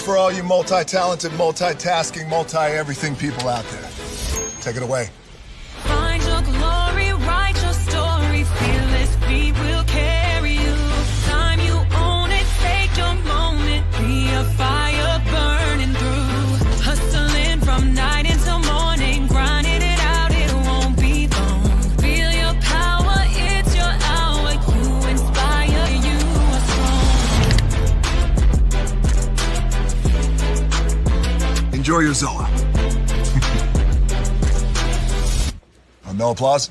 for all you multi-talented, multitasking, multi-everything people out there. Take it away. Find your glory, write your story, fearless feet will carry you. Time you own it, take your moment, be a fire burning through. Hustling from night until morning, grinding it out, it won't be long. Feel your power, it's your hour, you inspire, you are strong. Enjoy your Zoa. No applause?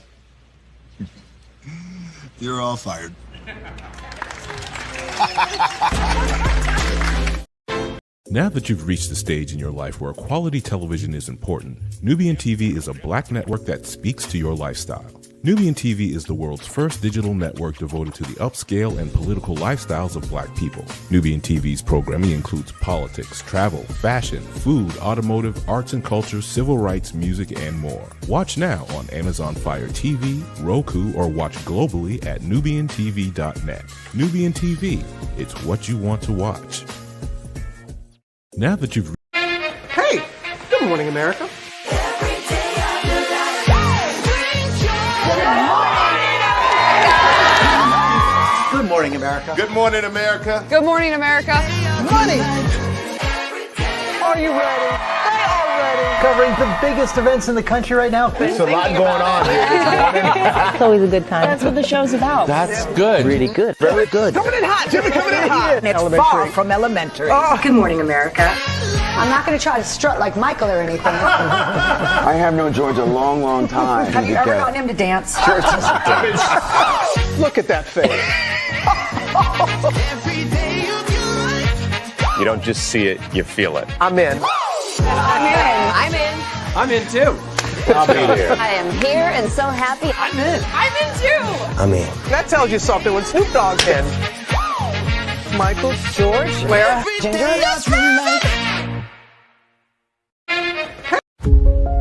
You're all fired. Now that you've reached the stage in your life where quality television is important, Nubian TV is a black network that speaks to your lifestyle. Nubian TV is the world's first digital network devoted to the upscale and political lifestyles of black people. Nubian TV's programming includes politics, travel, fashion, food, automotive, arts and culture, civil rights, music, and more. Watch now on Amazon Fire TV, Roku, or watch globally at nubiantv.net. Nubian TV, it's what you want to watch. Now that you've... Hey! Good morning, America. Good morning, America. Good morning, America. Good morning, America. Money! Are you ready? They are ready. Covering the biggest events in the country right now. There's a lot going on here this morning. It's always a good time. That's what the show's about. That's good. Really good. Very good. Coming in hot. Jimmy coming in hot. It's far from elementary. Oh, good morning, America. I'm not going to try to strut like Michael or anything. I have known George a long, long time. Have you ever gotten him to dance? Look at that face. You don't just see it, you feel it. I'm in. I'm in. I'm in. I'm in too. I'll be here. I am here and so happy. I'm in. I'm in too. I'm in. That tells you something when Snoop Dogg's in. Michael, George, where? Ginger.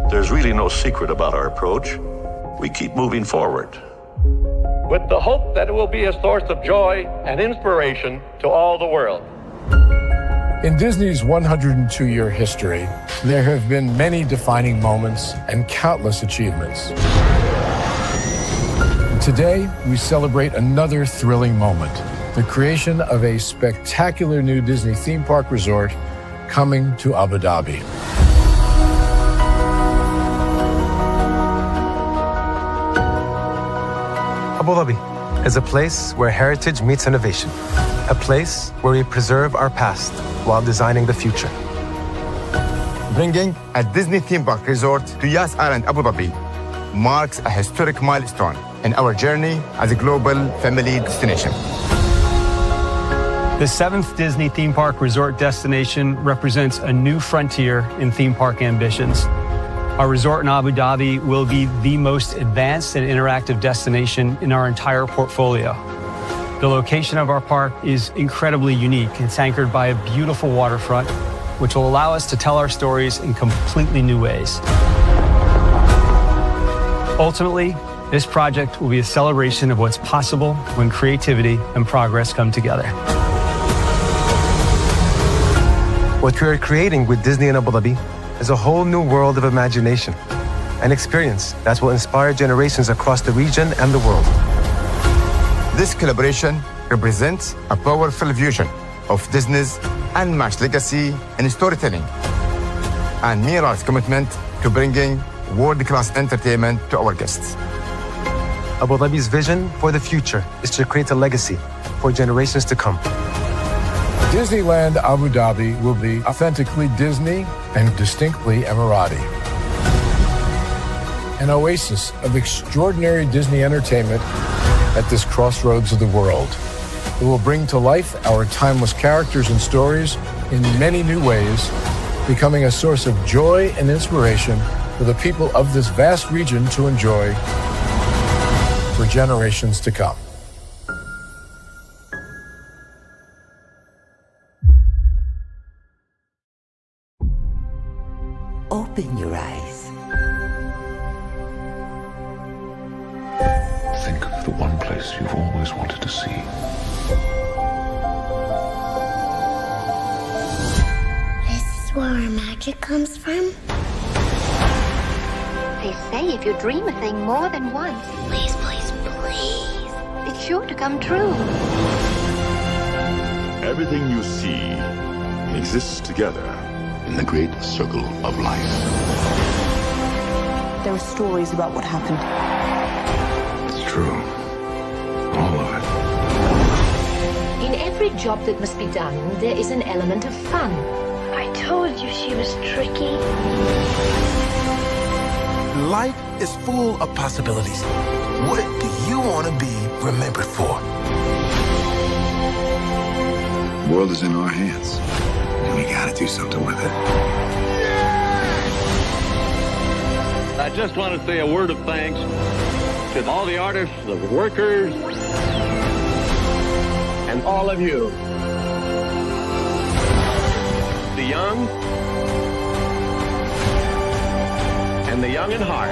There's really no secret about our approach. We keep moving forward. With the hope that it will be a source of joy and inspiration to all the world. In Disney's 102-year history, there have been many defining moments and countless achievements. Today, we celebrate another thrilling moment, the creation of a spectacular new Disney theme park resort coming to Abu Dhabi. Abu Dhabi is a place where heritage meets innovation, a place where we preserve our past while designing the future. Bringing a Disney theme park resort to Yas Island, Abu Dhabi marks a historic milestone in our journey as a global family destination. The 7th Disney theme park resort destination represents a new frontier in theme park ambitions. Our resort in Abu Dhabi will be the most advanced and interactive destination in our entire portfolio. The location of our park is incredibly unique. It's anchored by a beautiful waterfront, which will allow us to tell our stories in completely new ways. Ultimately, this project will be a celebration of what's possible when creativity and progress come together. What we are creating with Disney in Abu Dhabi is a whole new world of imagination, an experience that will inspire generations across the region and the world. This collaboration represents a powerful fusion of Disney's unmatched legacy in storytelling and Mira's commitment to bringing world-class entertainment to our guests. Abu Dhabi's vision for the future is to create a legacy for generations to come. Disneyland Abu Dhabi will be authentically Disney and distinctly Emirati. An oasis of extraordinary Disney entertainment at this crossroads of the world. It will bring to life our timeless characters and stories in many new ways, becoming a source of joy and inspiration for the people of this vast region to enjoy for generations to come. Open your eyes. Think of the one place you've always wanted to see. where our magic comes from? They say if you dream a thing more than once, Please, please, please. it's sure to come true. Everything you see exists together in the great circle of life. There are stories about what happened. It's true. All of it. In every job that must be done, there is an element of fun. I told you she was tricky. Life is full of possibilities. What do you want to be remembered for? The world is in our hands, and we gotta do something with it. I just want to say a word of thanks to all the artists, the workers, and all of you. The young and the young in heart.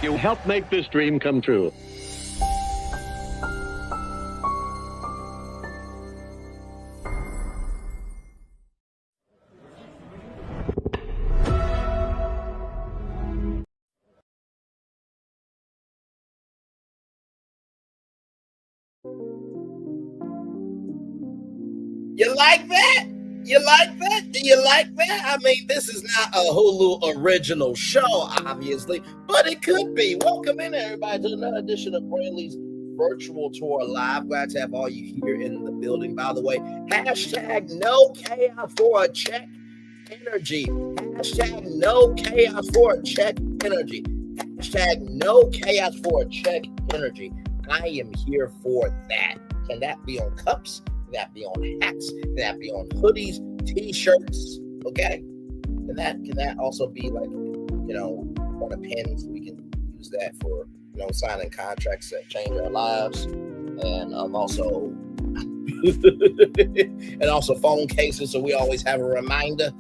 You helped make this dream come true. You like that? You like that? Do you like that? I mean, this is not a Hulu original show, obviously, but it could be. Welcome in, everybody, to another edition of Braylon's Virtual Tour Live. Glad to have all you here in the building. By the way, hashtag no chaos for a check energy. Hashtag no chaos for a check energy. Hashtag no chaos for a check energy. I am here for that. Can that be on cups? Can that be on hats? Can that be on hoodies, t-shirts? Okay. Can that also be like, on a pen? So we can use that for, signing contracts that change our lives. And also and also phone cases. So we always have a reminder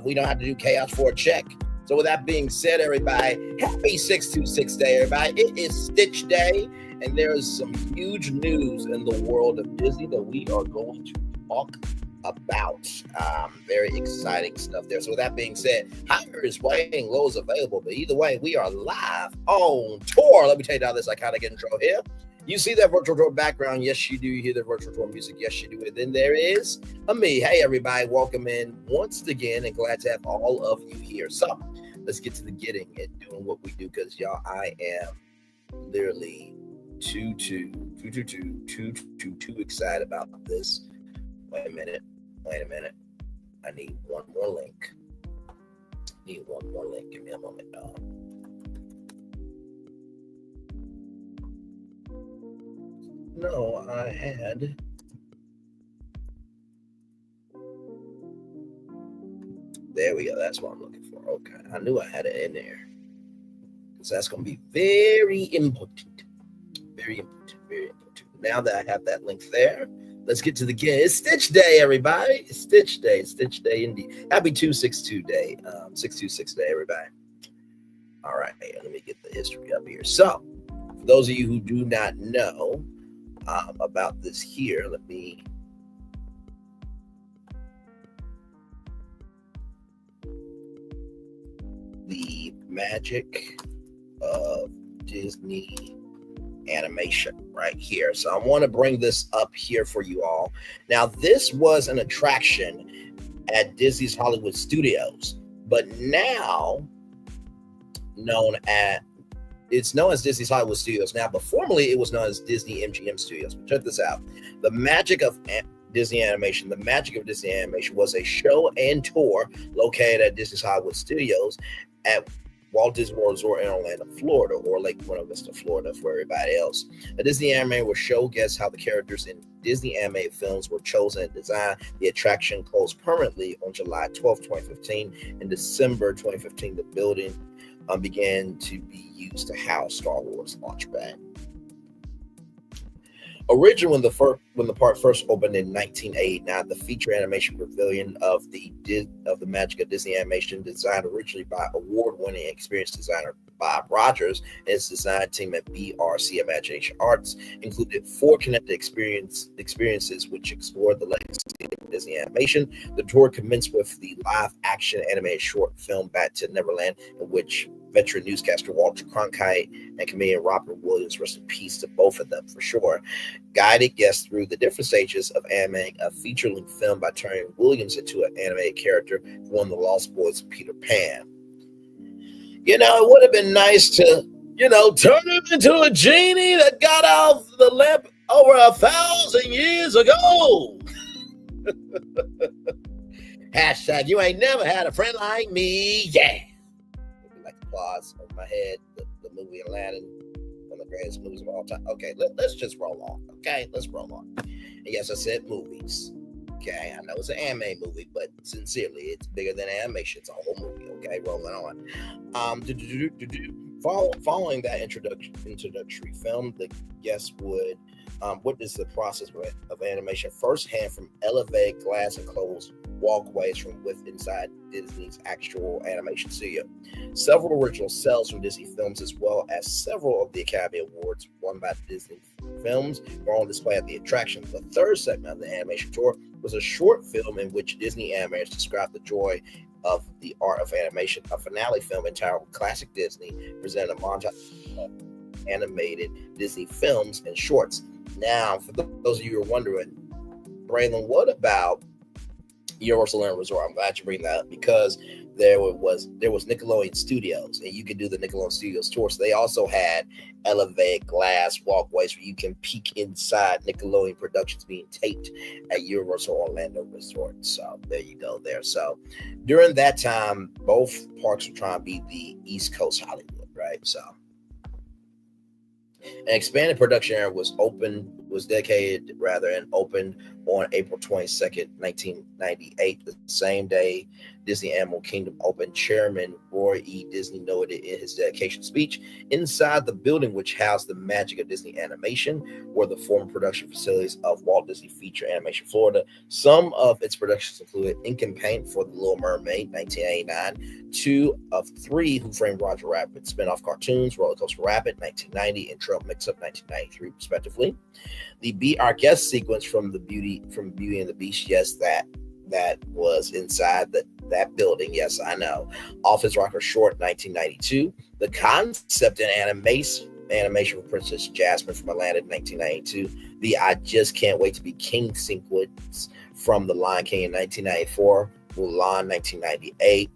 we don't have to do chaos for a check. So with that being said, everybody, happy 626 day, everybody. It is Stitch Day. And there is some huge news in the world of Disney that we are going to talk about. Very exciting stuff there. So with that being said, higher is waiting, low is available. But either way, we are live on tour. Let me tell you how this iconic intro here. You see that virtual tour background? Yes, you do. You hear the virtual tour music? Yes, you do. And then there is me. Hey, everybody. Welcome in once again and glad to have all of you here. So let's get to the getting and doing what we do because, y'all, I am literally too excited about this. Wait a minute. I need one more link. Give me a moment, dog. No, I had. There we go. That's what I'm looking for. Okay. I knew I had it in there. Because that's going to be very important. Very important. Now that I have that link there, let's get to the game. It's Stitch Day, everybody. It's Stitch Day. It's Stitch Day indeed. Happy 262 day. 626 day, everybody. All right. Let me get the history up here. So, for those of you who do not know about this here, let me. The magic of Disney animation right here. So I want to bring this up here for you all. Now, this was an attraction at Disney's Hollywood Studios, but now it's known as Disney's Hollywood Studios now, but formerly it was known as Disney MGM Studios. But check this out. The magic of Disney animation, the magic of Disney animation was a show and tour located at Disney's Hollywood Studios at Walt Disney World Resort in Orlando, Florida, or Lake Buena Vista, Florida for everybody else. The Disney animator will show guests how the characters in Disney animated films were chosen and designed. The attraction closed permanently on July 12, 2015. In December 2015, the building began to be used to house Star Wars Launchpad. Originally, when the when the park first opened in 1989, the feature animation pavilion of the Magic of Disney Animation, designed originally by award-winning experienced designer Bob Rogers and his design team at BRC Imagination Arts, included 4 connected experiences which explored the legacy of Disney animation. The tour commenced with the live-action animated short film Back to Neverland, in which veteran newscaster Walter Cronkite and comedian Robert Williams, rest in peace to both of them for sure, guided guests through the different stages of animating a feature-length film by turning Williams into an animated character for one of the Lost Boys, Peter Pan. You know, it would have been nice to, turn him into a genie that got out the lamp over 1,000 years ago. Hashtag, you ain't never had a friend like me. Yeah. Like applause over my head. The movie Aladdin, one of the greatest movies of all time. Okay, let's just roll on. Okay, let's roll on. And yes, I said movies. Okay, I know it's an anime movie, but sincerely, it's bigger than animation. It's a whole movie. Okay, rolling on. Following that introductory film, the guests would witness the process of animation firsthand from elevated glass enclosed walkways from inside Disney's actual animation studio. Several original cells from Disney films, as well as several of the Academy Awards won by Disney films, were on display at the attraction. The third segment of the animation tour was a short film in which Disney animators described the joy of the art of animation. A finale film entitled Classic Disney presented a montage of animated Disney films and shorts. Now, for those of you who are wondering, Braylon, what about Universal Land Resort? I'm glad you bring that up, because there was Nickelodeon Studios, and you could do the Nickelodeon Studios tour. So they also had elevated glass walkways where you can peek inside Nickelodeon productions being taped at Universal Orlando Resort. So there you go there. So during that time, both parks were trying to be the East Coast Hollywood, right? So an expanded production area was dedicated and opened on April 22nd, 1998, the same day Disney Animal Kingdom opened. Chairman Roy E. Disney noted in his dedication speech, inside the building which housed the Magic of Disney Animation were the former production facilities of Walt Disney Feature Animation Florida. Some of its productions included Ink and Paint for The Little Mermaid, 1989, 2 of 3 Who Framed Roger Rabbit spin-off cartoons, Roller Coaster Rabbit, 1990, and Trail Mix-Up, 1993, respectively. The Be Our Guest sequence from Beauty and the Beast, yes, that was inside that building. Yes, I know. Office Rocker Short, 1992. The concept and animation for Princess Jasmine from Aladdin, 1992. The I Just Can't Wait to Be King sequence from The Lion King in 1994. Mulan, 1998.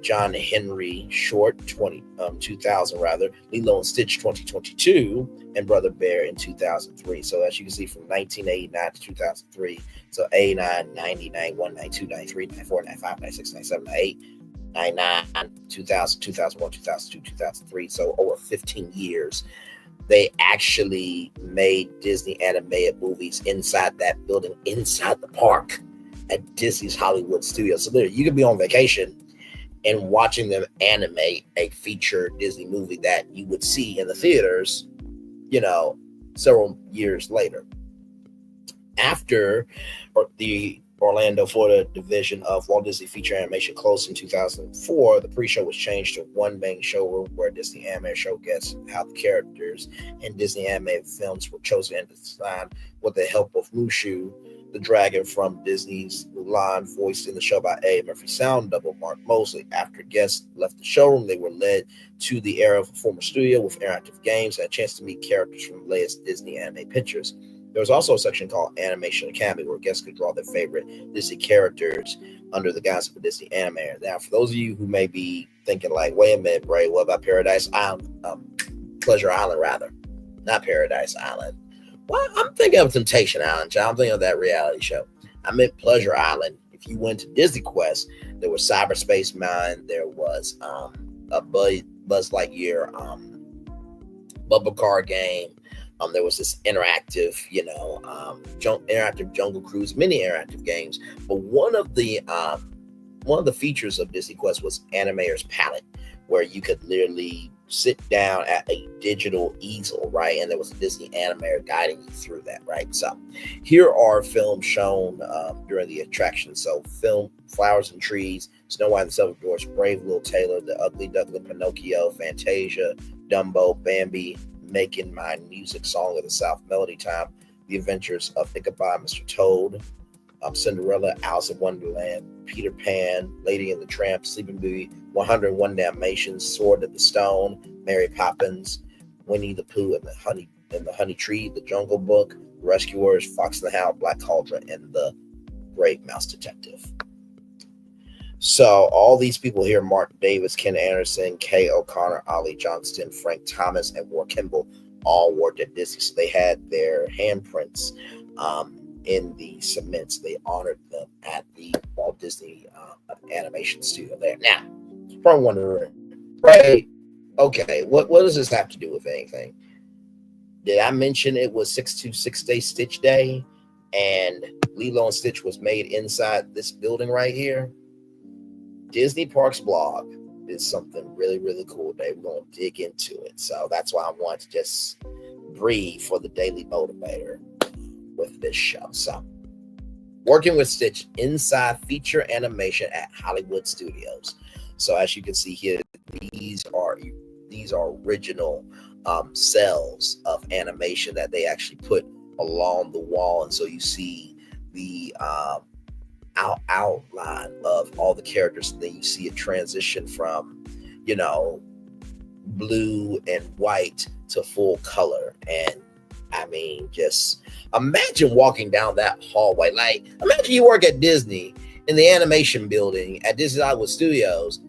John Henry Short, 2000 rather. Lilo and Stitch, 2022, and Brother Bear in 2003. So as you can see, from 1989 to 2003, so 89, 90, 91, 92, 93, 94, 95, 96, 97, 98, 99, 2000, 2001, 2002, 2003. So over 15 years, they actually made Disney animated movies inside that building, inside the park at Disney's Hollywood Studios. So there, you could be on vacation and watching them animate a feature Disney movie that you would see in the theaters, several years later. After the Orlando, Florida division of Walt Disney Feature Animation closed in 2004, the pre-show was changed to one main showroom where Disney Animated showcased how the characters in Disney animated films were chosen and designed with the help of Mushu, the dragon from Disney's Mulan, voiced in the show by A. Murphy sound double Mark Mosley. After guests left the showroom, they were led to the area of a former studio with interactive games and a chance to meet characters from the latest Disney anime pictures. There was also a section called Animation Academy where guests could draw their favorite Disney characters under the guise of a Disney animator. Now, for those of you who may be thinking like, wait a minute, Bray, what about Paradise Island? Pleasure Island, rather. Not Paradise Island. Well, I'm thinking of Temptation Island, John. I'm thinking of that reality show. I meant Pleasure Island. If you went to Disney Quest, there was Cyberspace Mountain. There was a Buzz Lightyear bubble car game. There was this interactive, interactive Jungle Cruise, many interactive games. But one of the features of Disney Quest was Animator's Palette, where you could literally sit down at a digital easel, right? And there was a Disney animator guiding you through that, right? So here are films shown during the attraction. So film Flowers and Trees, Snow White and the Seven Dwarfs, Brave Little Tailor, The Ugly Duckling, Pinocchio, Fantasia, Dumbo, Bambi, Making My Music, Song of the South, Melody Time, The Adventures of Ichabod, Mr. Toad, Cinderella, Alice in Wonderland, Peter Pan, Lady and the Tramp, Sleeping Beauty, 101 Dalmatians, Sword of the Stone, Mary Poppins, Winnie the Pooh and the Honey Tree, The Jungle Book, Rescuers, Fox and the Hound, Black Cauldron, and The Brave Mouse Detective. So all these people here, Mark Davis, Ken Anderson, Kay O'Connor, Ollie Johnston, Frank Thomas, and War Kimball all worked at Disney. So they had their handprints in the cements. They honored them at the Walt Disney Animation Studio there. Now, you're probably wondering, right? Okay, what does this have to do with anything? Did I mention it was 626 Day Stitch Day, and Lilo and Stitch was made inside this building right here? Disney Parks blog is something really, really cool today. We're going to dig into it. So that's why I want to just breathe for the Daily Motivator with this show. So working with Stitch inside feature animation at Hollywood Studios. So as you can see here, these are original cells of animation that they actually put along the wall. And so you see the outline of all the characters, and then you see a transition from, blue and white to full color. And I mean, just imagine walking down that hallway. Like, imagine you work at Disney in the animation building at Disney Hollywood Studios,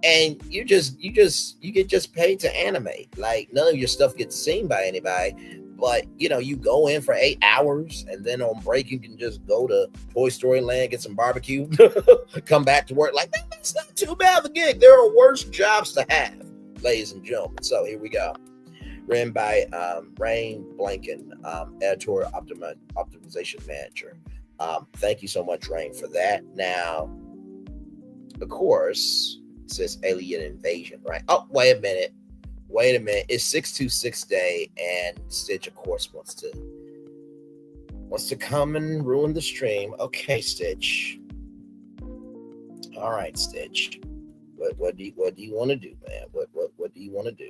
and you get just paid to animate. Like, none of your stuff gets seen by anybody. But, you go in for 8 hours, and then on break, you can just go to Toy Story Land, get some barbecue, come back to work. Like, that's not too bad of a gig. There are worse jobs to have, ladies and gentlemen. So here we go. Written by Rain Blanken, editorial optimization manager. Thank you so much, Rain, for that. Now, of course, it says alien invasion, right? Oh, wait a minute. It's 626 Day, and Stitch, of course, wants to come and ruin the stream. Okay, Stitch. All right, Stitch. What do you want to do, man? What do you want to do?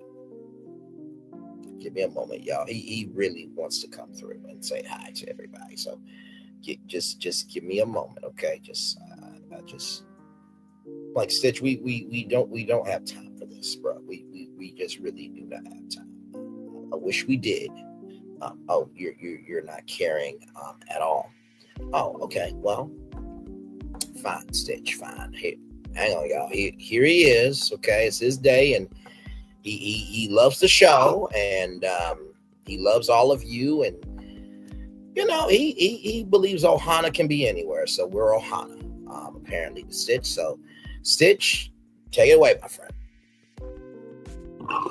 Give me a moment, y'all. He really wants to come through and say hi to everybody. So just give me a moment, okay? Just like Stitch, we don't have time for this, bro. We just really do not have time. I wish we did. You're not caring at all. Oh, okay. Well, fine, Stitch. Fine. Here, hang on, y'all. Here he is. Okay, it's his day, and he loves the show, and he loves all of you, and he believes Ohana can be anywhere. So we're Ohana, apparently, to Stitch. So Stitch, take it away, my friend. Huh?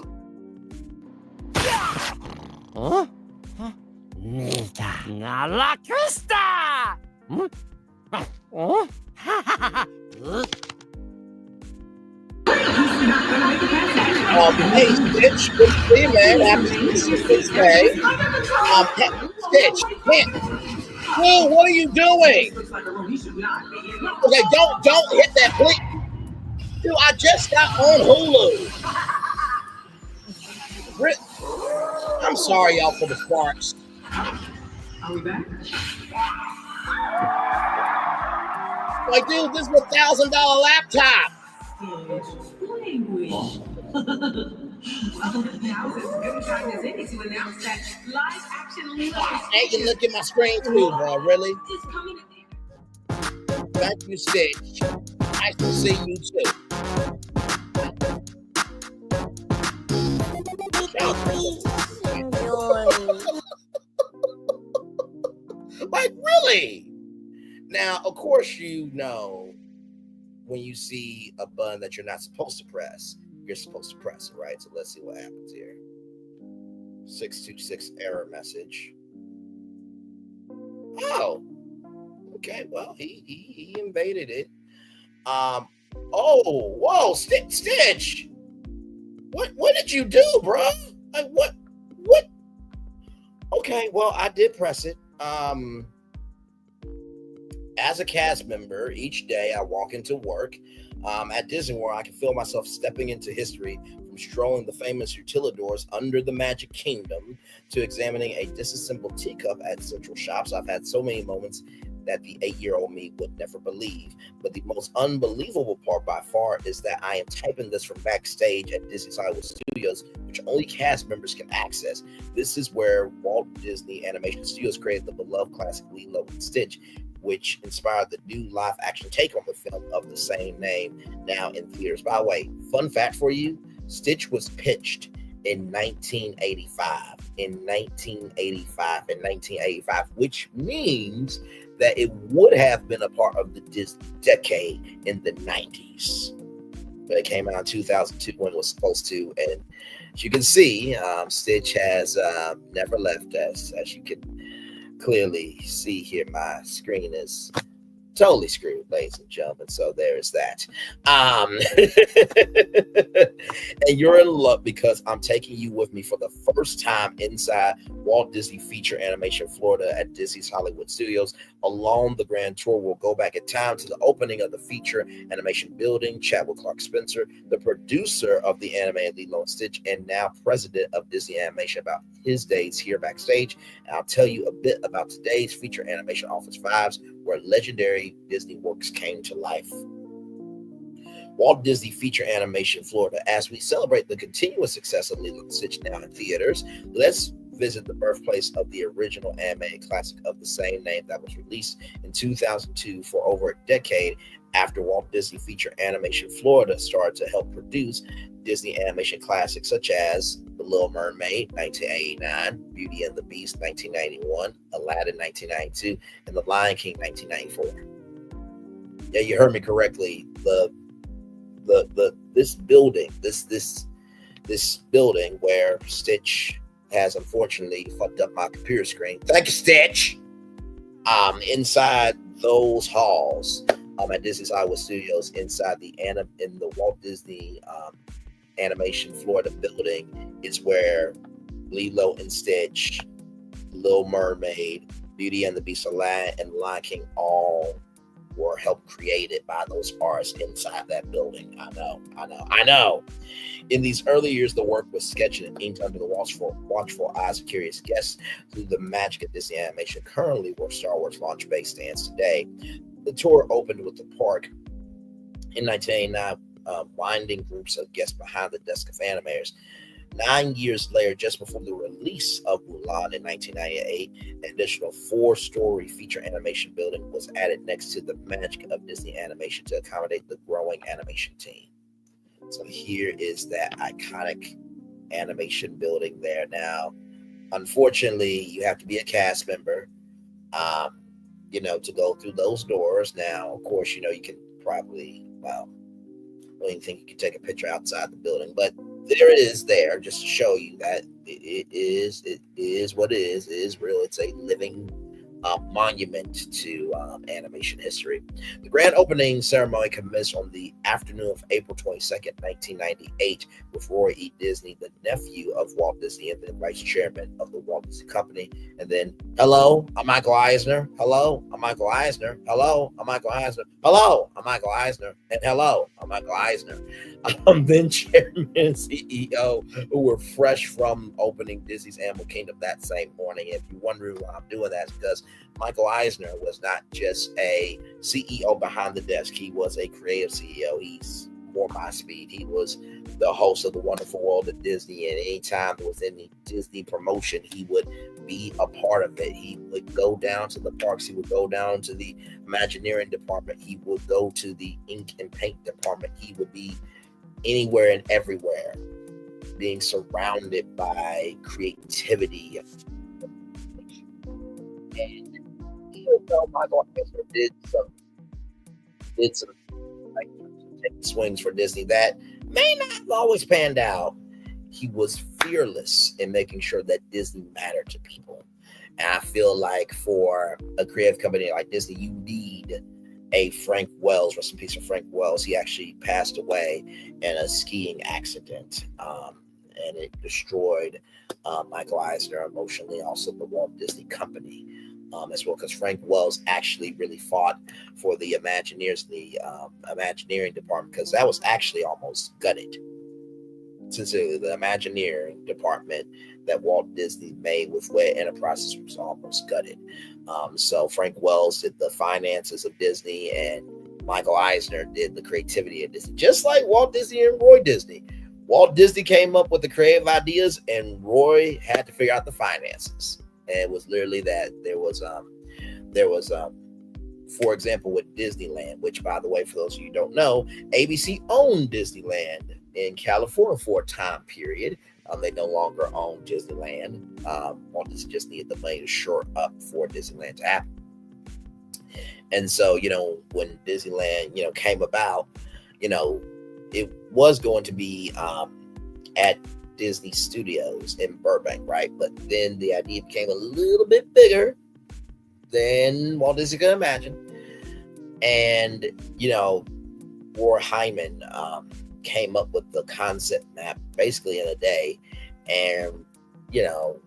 La Crista! Hey, Stitch, good to see you, man. Happy Stitch Day. Stitch, man, what are you doing? Okay, don't hit that, please. Dude, I just got on Hulu. I'm sorry, y'all, for the sparks. Are we back? Like, dude, this is a $1,000 laptop. Language. Well, now is as good a time as any to announce that live action Lilo. Hey, you look at my screen too, bro. Really? Thank you, Stitch. Nice to see you too. Like, really? Now, of course, when you see a button that you're not supposed to press, you're supposed to press it, right? So let's see what happens here. 626 error message. Oh, okay. Well, he invaded it. Oh, whoa, Stitch. What did you do, bro? Like what? Okay, well, I did press it. As a cast member, each day I walk into work at Disney World, I can feel myself stepping into history, from strolling the famous utilidors under the Magic Kingdom to examining a disassembled teacup at Central Shops. I've had so many moments that the 8-year-old me would never believe. But the most unbelievable part by far is that I am typing this from backstage at Disney's Hollywood Studios, which only cast members can access. This is where Walt Disney Animation Studios created the beloved classic Lilo and Stitch, which inspired the new live-action take on the film of the same name, now in theaters. By the way, fun fact for you, Stitch was pitched in 1985. In 1985, which means that it would have been a part of the Disney decade in the 90s. But it came out in 2002 when it was supposed to. And as you can see, Stitch has never left us. As you can clearly see here, my screen is totally screwed, ladies and gentlemen. So there is that. And you're in luck because I'm taking you with me for the first time inside Walt Disney Feature Animation Florida at Disney's Hollywood Studios. Along the grand tour, we'll go back in time to the opening of the Feature Animation Building. Chat with Clark Spencer, the producer of the animated Lilo and Stitch, and now president of Disney Animation, about his days here backstage. And I'll tell you a bit about today's Feature Animation Office Vibes, where legendary Disney works came to life. Walt Disney Feature Animation Florida. As we celebrate the continuous success of Lilo and Stitch now in theaters, let's visit the birthplace of the original animated classic of the same name that was released in 2002 for over a decade after Walt Disney Feature Animation Florida started to help produce Disney animation classics such as The Little Mermaid, 1989, Beauty and the Beast, 1991, Aladdin, 1992, and The Lion King, 1994. Yeah, you heard me correctly. This building where Stitch has unfortunately fucked up my computer screen. Thank you, Stitch. Inside those halls at Disney's Hollywood Studios, inside in the Walt Disney Animation Florida building, is where Lilo and Stitch, Little Mermaid, Beauty and the Beast, Aladdin, and Lion King all were helped created by those artists inside that building. I know. In these early years, the work was sketched and inked under the watchful eyes of curious guests through the magic of Disney Animation, currently where Star Wars launch base stands today. The tour opened with the park in 1989, winding groups of guests behind the desk of animators. 9 years later, just before the release of Mulan in 1998, an additional 4-story feature animation building was added next to the magic of Disney Animation to accommodate the growing animation team. So here is that iconic animation building there. Now, unfortunately, you have to be a cast member, to go through those doors. Now, of course, you can probably, I don't even think you can take a picture outside the building, but there it is there, just to show you that it is what it is. It is real. It's a living monument to animation history. The grand opening ceremony commenced on the afternoon of April 22nd, 1998, with Roy E. Disney, the nephew of Walt Disney and the vice chairman of the Walt Disney Company. And then, hello, I'm Michael Eisner. Hello, I'm Michael Eisner. Hello, I'm Michael Eisner. Hello, I'm Michael Eisner. And hello, I'm Michael Eisner. Then chairman and CEO, who were fresh from opening Disney's Animal Kingdom that same morning. If you're wondering why I'm doing that, it's because Michael Eisner was not just a CEO behind the desk. He was a creative CEO. He's more my speed. He was the host of The Wonderful World of Disney, and anytime there was any Disney promotion, he would be a part of it. He would go down to the parks. He would go down to the Imagineering department. He would go to the ink and paint department. He would be anywhere and everywhere, being surrounded by creativity. And even though Michael Eisner did some like swings for Disney that may not have always panned out, he was fearless in making sure that Disney mattered to people. And I feel like for a creative company like Disney, you need a Frank Wells, rest in peace of Frank Wells. He actually passed away in a skiing accident, and it destroyed Michael Eisner emotionally, also the Walt Disney Company as well, because Frank Wells actually really fought for the Imagineers, the Imagineering department, because that was actually almost gutted. Sincerely, the Imagineering department that Walt Disney made with Wed Enterprises was almost gutted. So Frank Wells did the finances of Disney, and Michael Eisner did the creativity of Disney, just like Walt Disney and Roy Disney. Walt Disney came up with the creative ideas, and Roy had to figure out the finances. And it was literally that there was, for example, with Disneyland, which, by the way, for those of you who don't know, ABC owned Disneyland in California for a time period. They no longer own Disneyland. Walt Disney just needed the money to shore up for Disneyland to happen. And so, when Disneyland, came about, it was going to be at Disney Studios in Burbank, right? But then the idea became a little bit bigger than Walt Disney could imagine. And, Roy Hyman came up with the concept map basically in a day. And,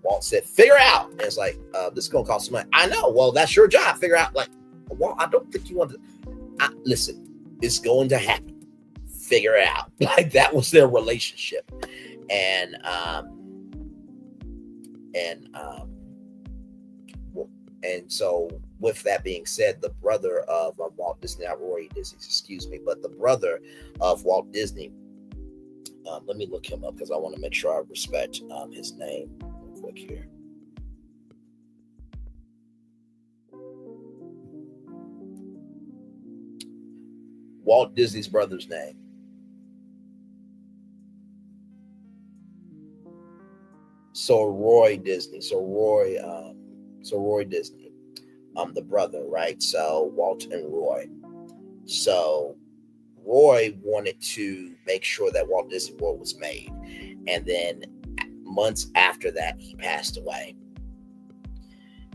Walt said, figure out. And it's like, this is going to cost some money. I know. Well, that's your job. Figure out, like, Walt, I don't think you want to. Listen, it's going to happen. Figure it out. Like, that was their relationship. And so with that being said, the brother of Walt Disney, not Roy Disney, excuse me, but the brother of Walt Disney, let me look him up because I want to make sure I respect his name real quick here. Walt Disney's brother's name. So Roy Disney, Roy Disney, the brother, right? So Walt and Roy. So Roy wanted to make sure that Walt Disney World was made. And then months after that, he passed away.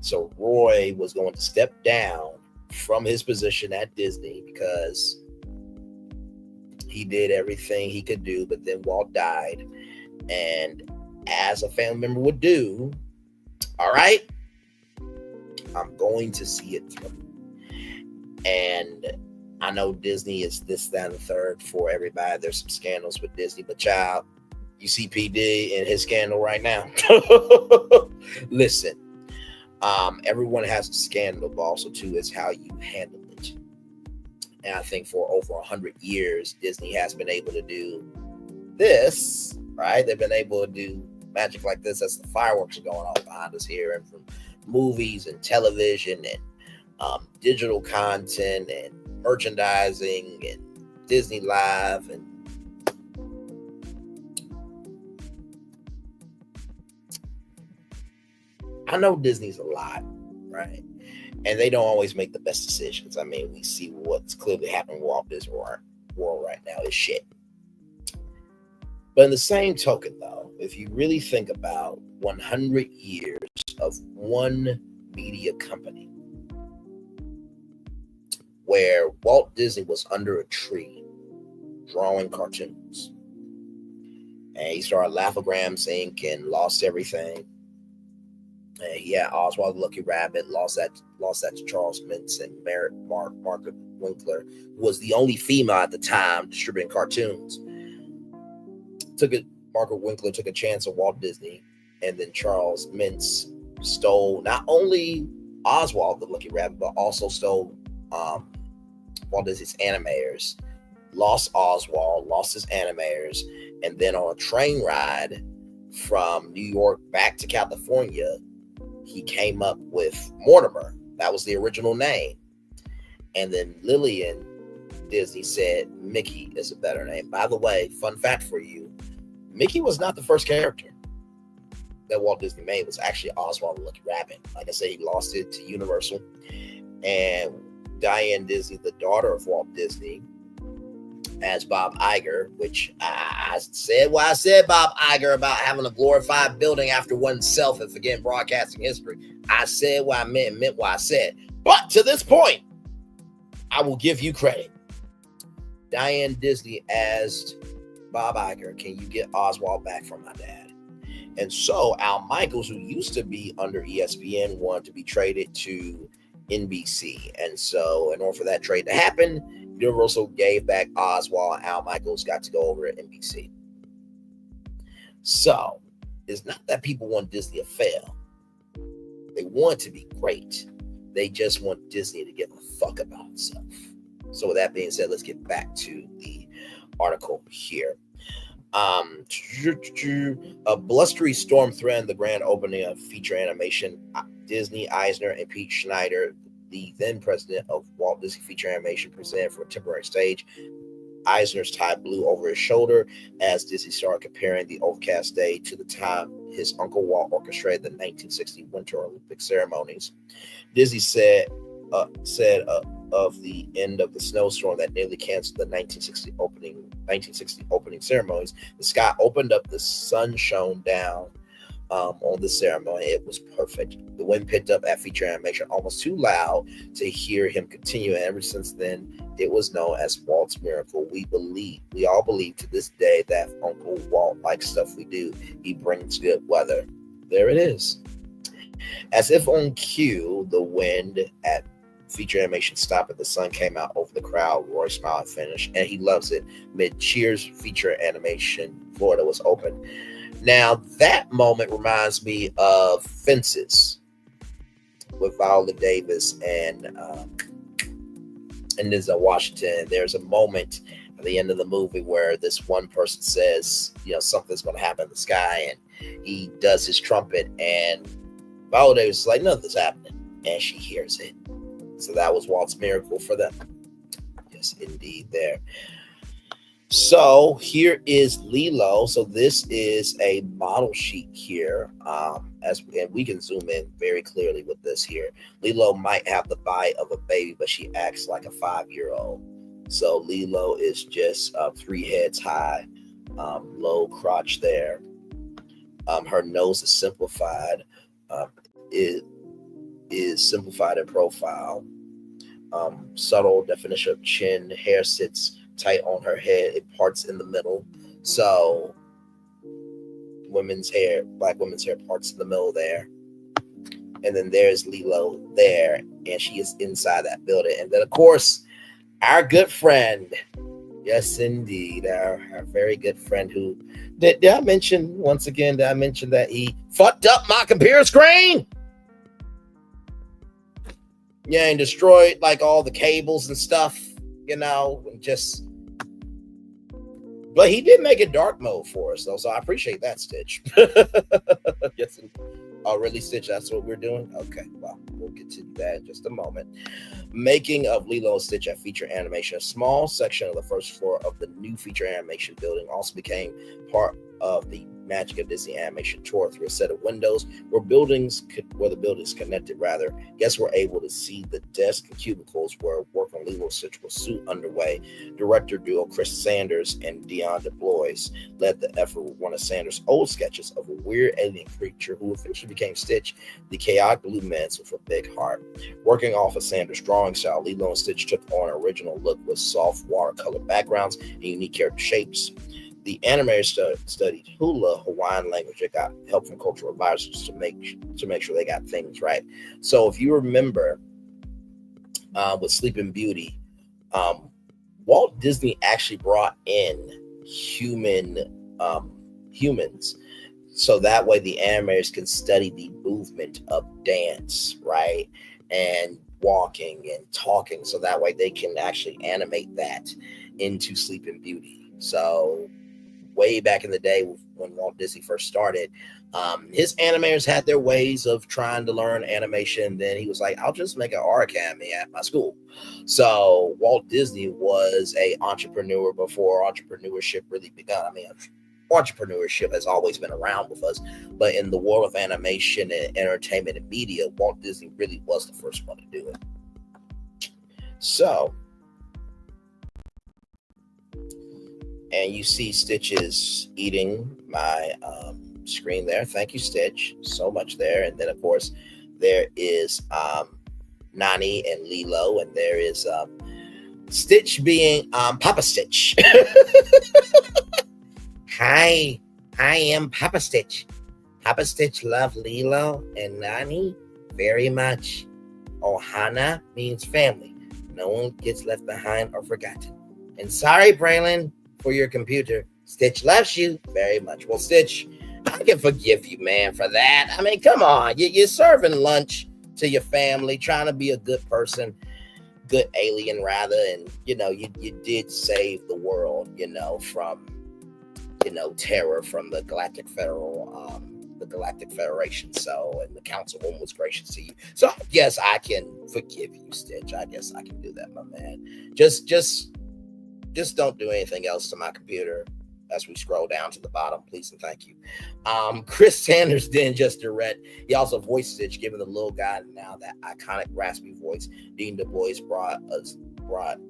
So Roy was going to step down from his position at Disney because he did everything he could do, but then Walt died. And as a family member would do, all right, I'm going to see it through. And I know Disney is this, that, and the third for everybody. There's some scandals with Disney, but child, you see PD and his scandal right now. Listen, everyone has a scandal, but also too is how you handle it. And I think for over 100 years, Disney has been able to do this, right? They've been able to do magic like this as the fireworks are going off behind us here, and from movies and television and digital content and merchandising and Disney Live. And I know Disney's a lot, right? And they don't always make the best decisions. I mean, we see what's clearly happening with Walt Disney World right now is shit. But in the same token, though, if you really think about 100 years of one media company where Walt Disney was under a tree drawing cartoons, and he started Laugh-O-Grams Inc. and lost everything. And he had Oswald the Lucky Rabbit, lost that to Charles Mintz and Margaret Winkler, who was the only female at the time distributing cartoons. Margaret Winkler took a chance on Walt Disney, and then Charles Mintz stole not only Oswald the Lucky Rabbit, but also stole Walt Disney's animators, lost Oswald, lost his animators, and then on a train ride from New York back to California, he came up with Mortimer. That was the original name. And then Lillian Disney said Mickey is a better name. By the way, fun fact for you, Mickey was not the first character that Walt Disney made. It was actually Oswald the Lucky Rabbit. Like I said, he lost it to Universal. And Diane Disney, the daughter of Walt Disney, as Bob Iger, which I said what I said Bob Iger about having a glorified building after oneself and forgetting broadcasting history. I said what I meant what I said. But to this point, I will give you credit. Diane Disney asked Bob Iger, can you get Oswald back from my dad? And so Al Michaels, who used to be under ESPN, wanted to be traded to NBC. And so in order for that trade to happen, Universal gave back Oswald, and Al Michaels got to go over at NBC. So it's not that people want Disney to fail. They want to be great. They just want Disney to give a fuck about itself. So with that being said, let's get back to the article here. A blustery storm threatened the grand opening of feature animation. Disney, Eisner, and Pete Schneider, the then president of Walt Disney Feature Animation, presented from a temporary stage. Eisner's tie blew over his shoulder as Disney started comparing the overcast day to the time his uncle Walt orchestrated the 1960 Winter Olympic ceremonies. Disney said of the end of the snowstorm that nearly canceled the 1960 opening ceremonies. The sky opened up, the sun shone down on the ceremony. It was perfect. The wind picked up at feature animation almost too loud to hear him continue. And ever since then, it was known as Walt's Miracle. We all believe to this day that Uncle Walt likes stuff we do. He brings good weather. There it is. As if on cue, the wind at feature animation stopped and the sun came out over the crowd. Roy smiled and finished, and he loves it. Mid cheers, feature animation Florida was open. Now, that moment reminds me of Fences with Viola Davis and Denzel Washington. There's a moment at the end of the movie where this one person says, something's going to happen in the sky, and he does his trumpet, and Viola Davis is like, nothing's happening, and she hears it. So that was Walt's Miracle for them. Yes, indeed, there. So here is Lilo. So this is a model sheet here. And we can zoom in very clearly with this here. Lilo might have the bite of a baby, but she acts like a 5-year-old. So Lilo is just 3 heads high, low crotch there. Her nose is simplified. It is simplified in profile. Subtle definition of chin. Hair sits tight on her head. It parts in the middle. So black women's hair parts in the middle there. And then there's Lilo there, and she is inside that building. And then, of course, our good friend, yes, indeed, our very good friend who, did I mention that he fucked up my computer screen? Yeah, and destroyed like all the cables and stuff, and but he did make it dark mode for us though, so I appreciate that, Stitch. Yes, really, Stitch, that's what we're doing? Okay, well, we'll get to that in just a moment. Making of Lilo and Stitch at feature animation. A small section of the first floor of the new feature animation building also became part of the Magic of Disney Animation tour through a set of windows where the buildings connected. Guests were able to see the desk and cubicles where work on Lilo and Stitch was soon underway. Director duo Chris Sanders and Dion DeBlois led the effort with one of Sanders' old sketches of a weird alien creature who eventually became Stitch, the chaotic blue menace with a big heart. Working off of Sanders' drawing style, Lilo and Stitch took on an original look with soft watercolor backgrounds and unique character shapes. The animators studied hula, Hawaiian language. They got help from cultural advisors to make sure they got things right. So if you remember with Sleeping Beauty, Walt Disney actually brought in humans, so that way the animators can study the movement of dance, right, and walking and talking, so that way they can actually animate that into Sleeping Beauty. So way back in the day when Walt Disney first started, his animators had their ways of trying to learn animation. Then he was like, I'll just make an art academy at my school. So Walt Disney was an entrepreneur before entrepreneurship really begun. I mean, entrepreneurship has always been around with us, but in the world of animation and entertainment and media, Walt Disney really was the first one to do it. So, and you see Stitch's eating my screen there. Thank you, Stitch, so much there. And then, of course, there is Nani and Lilo, and there is Stitch being Papa Stitch. Hi, I am Papa Stitch. Papa Stitch loved Lilo and Nani very much. Ohana means family. No one gets left behind or forgotten. And sorry, Braylon, for your computer. Stitch loves you very much. Well, Stitch, I can forgive you, man, for that. I mean, come on. You're serving lunch to your family, trying to be a good person, good alien, rather. And, you did save the world, from, terror from the Galactic Federation. So, and the Councilwoman was gracious to you. So, yes, I can forgive you, Stitch. I guess I can do that, my man. Just don't do anything else to my computer as we scroll down to the bottom, please and thank you. Chris Sanders didn't just direct, he also voiced Stitch, giving the little guy now that iconic raspy voice. Dean Du Bois brought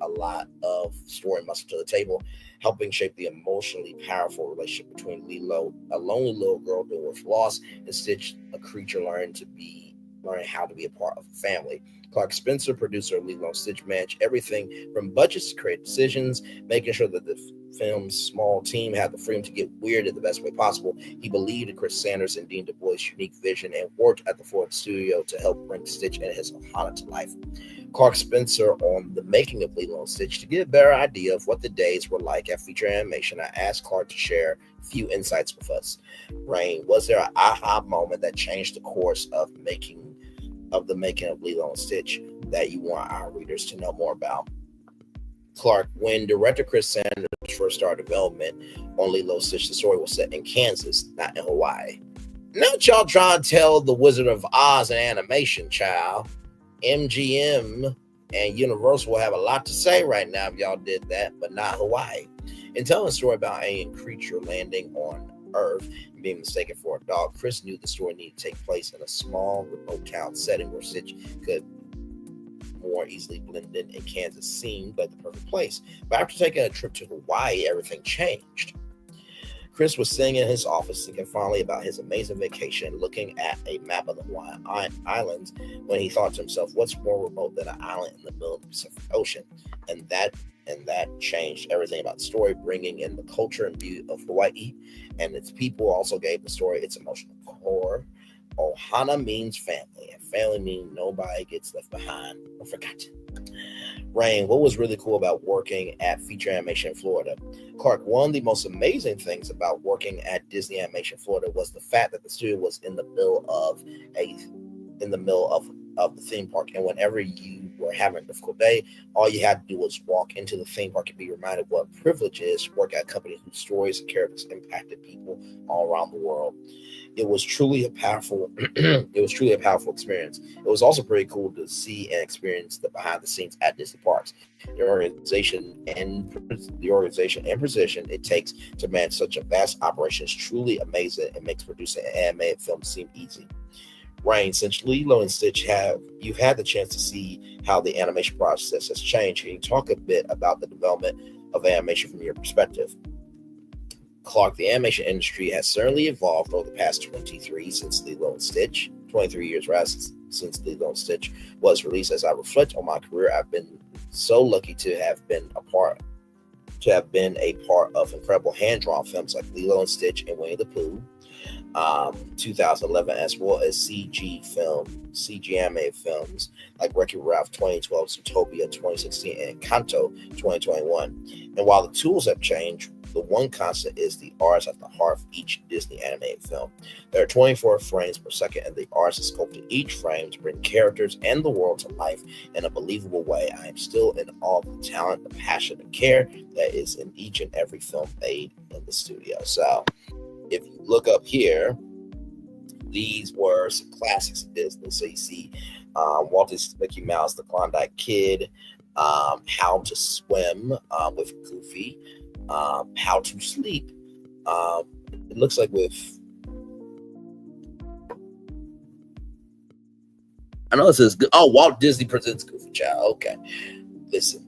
a lot of story muscle to the table, helping shape the emotionally powerful relationship between Lilo, a lonely little girl dealing with loss, and Stitch, a creature learning how to be a part of a family. Clark Spencer, producer of Lilo and Stitch, managed everything from budgets to create decisions, making sure that the film's small team had the freedom to get weird in the best way possible. He believed in Chris Sanders and Dean Du Bois' unique vision and worked at the Ford studio to help bring Stitch and his Ohana to life. Clark Spencer on the making of Lilo and Stitch. To get a better idea of what the days were like at Feature Animation, I asked Clark to share a few insights with us. Rain, was there an aha moment that changed the course of the making of Lilo and Stitch that you want our readers to know more about? Clark, when director Chris Sanders first started development on Lilo and Stitch, the story was set in Kansas, not in Hawaii. Now y'all trying to tell the Wizard of Oz in animation, child. MGM and Universal will have a lot to say right now if y'all did that, but not Hawaii. In telling a story about an alien creature landing on Earth and being mistaken for a dog, Chris knew the story needed to take place in a small, remote town setting where Stitch could more easily blend in, and Kansas seemed like the perfect place. But after taking a trip to Hawaii, everything changed. Chris was sitting in his office thinking fondly about his amazing vacation, looking at a map of the Hawaiian Islands, when he thought to himself, what's more remote than an island in the middle of the Pacific Ocean? And that changed everything about the story, bringing in the culture and beauty of Hawaii and its people. Also gave the story its emotional core. Ohana means family, and family means nobody gets left behind or forgotten. Rain, what was really cool about working at Feature Animation in Florida? Clark, one of the most amazing things about working at Disney Animation Florida was the fact that the studio was in the middle of the theme park, and whenever you were having a difficult day, all you had to do was walk into the theme park and be reminded what a privilege it is to work at a company whose stories and characters impacted people all around the world. It was truly a powerful experience. It was also pretty cool to see and experience the behind the scenes at Disney parks. The organization and precision it takes to manage such a vast operation is truly amazing and makes producing an animated film seem easy. Rain, since Lilo and Stitch you've had the chance to see how the animation process has changed, can you talk a bit about the development of animation from your perspective? Clark, the animation industry has certainly evolved over the past 23 years since Lilo and Stitch was released. As I reflect on my career, I've been so lucky to have been a part of incredible hand-drawn films like Lilo and Stitch and Winnie the Pooh, 2011, as well as CG animated films like Wreck-It Ralph 2012, Zootopia 2016, and Kanto 2021. And while the tools have changed, the one constant is the artist at the heart of each Disney animated film. There are 24 frames per second, and the artist has sculpted each frame to bring characters and the world to life in a believable way. I am still in awe of the talent, the passion, and care that is in each and every film made in the studio. So, if you look up here, these were some classics of Disney. So you see Walt Disney's Mickey Mouse, The Klondike Kid, How to Swim with Goofy, How to Sleep. It looks like I know it says, Walt Disney Presents Goofy Child. Okay, listen.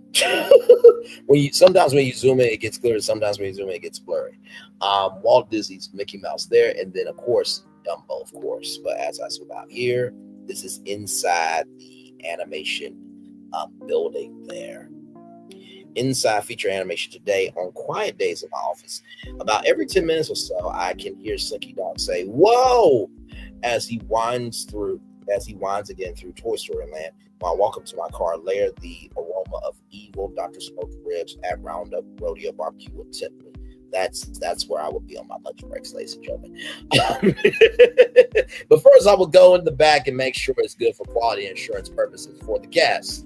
Sometimes when you zoom in, it gets clear. Sometimes when you zoom in, it gets blurry. Walt Disney's Mickey Mouse there, and then of course Dumbo, of course. But as I zoom out here, this is inside the animation building there. inside feature animation today on quiet days in my office. About every 10 minutes or so, I can hear Slinky Dog say, "Whoa," as he winds again through Toy Story Land. When I walk up to my car, layer the aroma of evil Dr. Smoke ribs at Roundup Rodeo Barbecue would tempt me. That's where I would be on my lunch breaks, ladies and gentlemen. But first, I will go in the back and make sure it's good for quality insurance purposes for the guests.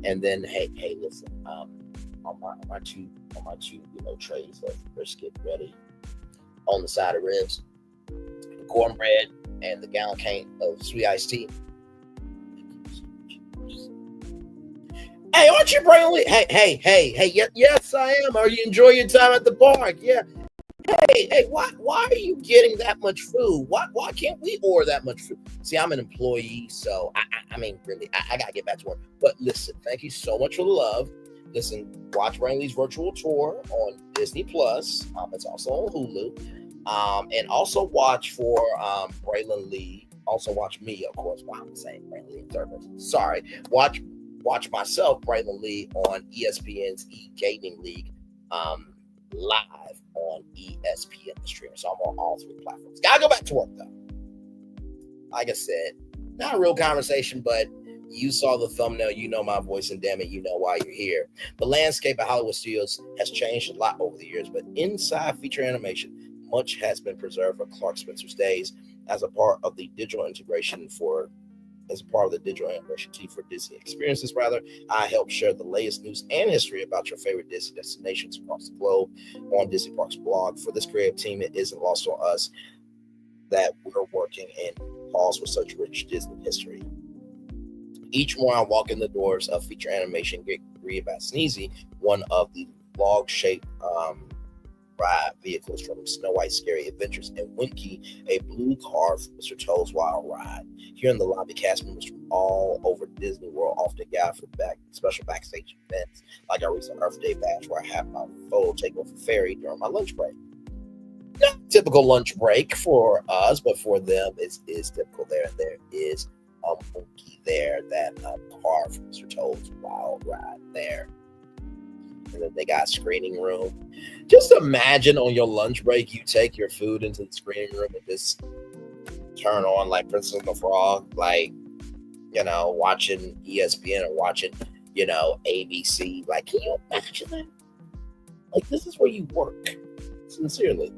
And then, hey, listen, on my two trays of brisket ready, on the side of ribs, the cornbread, and the gallon can of sweet iced tea. Hey, aren't you Braylon? Hey, yes, I am. Are you enjoying your time at the park? Yeah. Hey, why are you getting that much food? Why can't we order that much food? See, I'm an employee, so I mean, really, I gotta get back to work. But listen, thank you so much for the love. Listen, watch Braylon's virtual tour on Disney Plus. It's also on Hulu. And also watch for Braylon Lee. Also watch me, of course. Wow, I'm saying Braylon Lee in third person. Sorry. Watch myself, Braylon Lee, on ESPN's E-Gaming League live on ESPN the streamer. So I'm on all three platforms. Gotta go back to work though. Like I said, not a real conversation, but you saw the thumbnail, you know my voice, and damn it, you know why you're here. The landscape of Hollywood studios has changed a lot over the years, but inside feature animation, much has been preserved from Clark Spencer's days as a part of the digital integration team for Disney Experiences. I help share the latest news and history about your favorite Disney destinations across the globe on Disney Parks blog. For this creative team, it isn't lost on us that we're working in halls with such rich Disney history. Each morning I walk in the doors of feature animation, get greeted by Sneezy, one of the log-shaped ride vehicles from Snow White's Scary Adventures, and Winky, a blue car from Mr. Toad's Wild Ride. Here in the lobby, cast members from all over Disney World often gather for special backstage events, like our recent Earth Day bash, where I have my photo taken with a fairy during my lunch break. Not typical lunch break for us, but for them, is typical there. And there is a Winky there, that car from Mr. Toad's Wild Ride there. And then they got screening room. Just imagine on your lunch break, you take your food into the screening room and just turn on like Princess and the Frog, like, watching ESPN or watching, ABC. Like, can you imagine that? Like, this is where you work. Sincerely.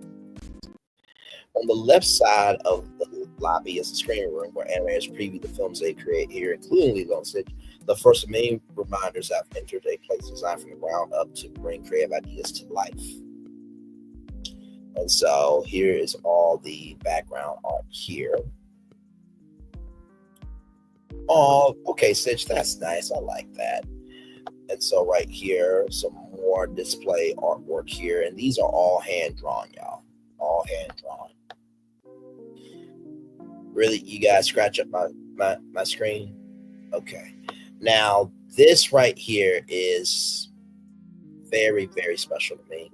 On the left side of the lobby is the screening room where animators preview the films they create here, including Lilo and Stitch. The first of many reminders I've entered a place designed from the ground up to bring creative ideas to life. And so here is all the background art here. Oh, okay, Stitch, that's nice. I like that. And so right here, some more display artwork here. And these are all hand-drawn, y'all. All hand-drawn. Really, you guys scratch up my screen? Okay. Now, this right here is very, very special to me.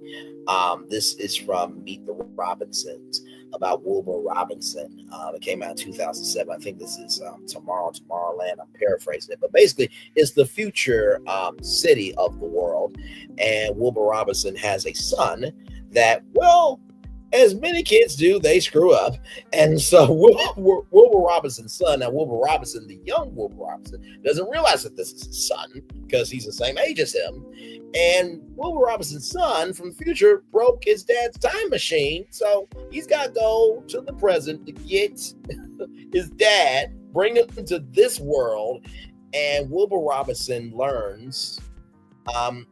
This is from Meet the Robinsons, about Wilbur Robinson. It came out in 2007. I think this is Tomorrowland. I'm paraphrasing it. But basically, it's the future city of the world. And Wilbur Robinson has a son that, well, as many kids do, they screw up. And so Wilbur Robinson's son, now Wilbur Robinson, the young Wilbur Robinson, doesn't realize that this is his son because he's the same age as him. And Wilbur Robinson's son from the future broke his dad's time machine. So he's got to go to the present to get his dad, bring him to this world. And Wilbur Robinson learns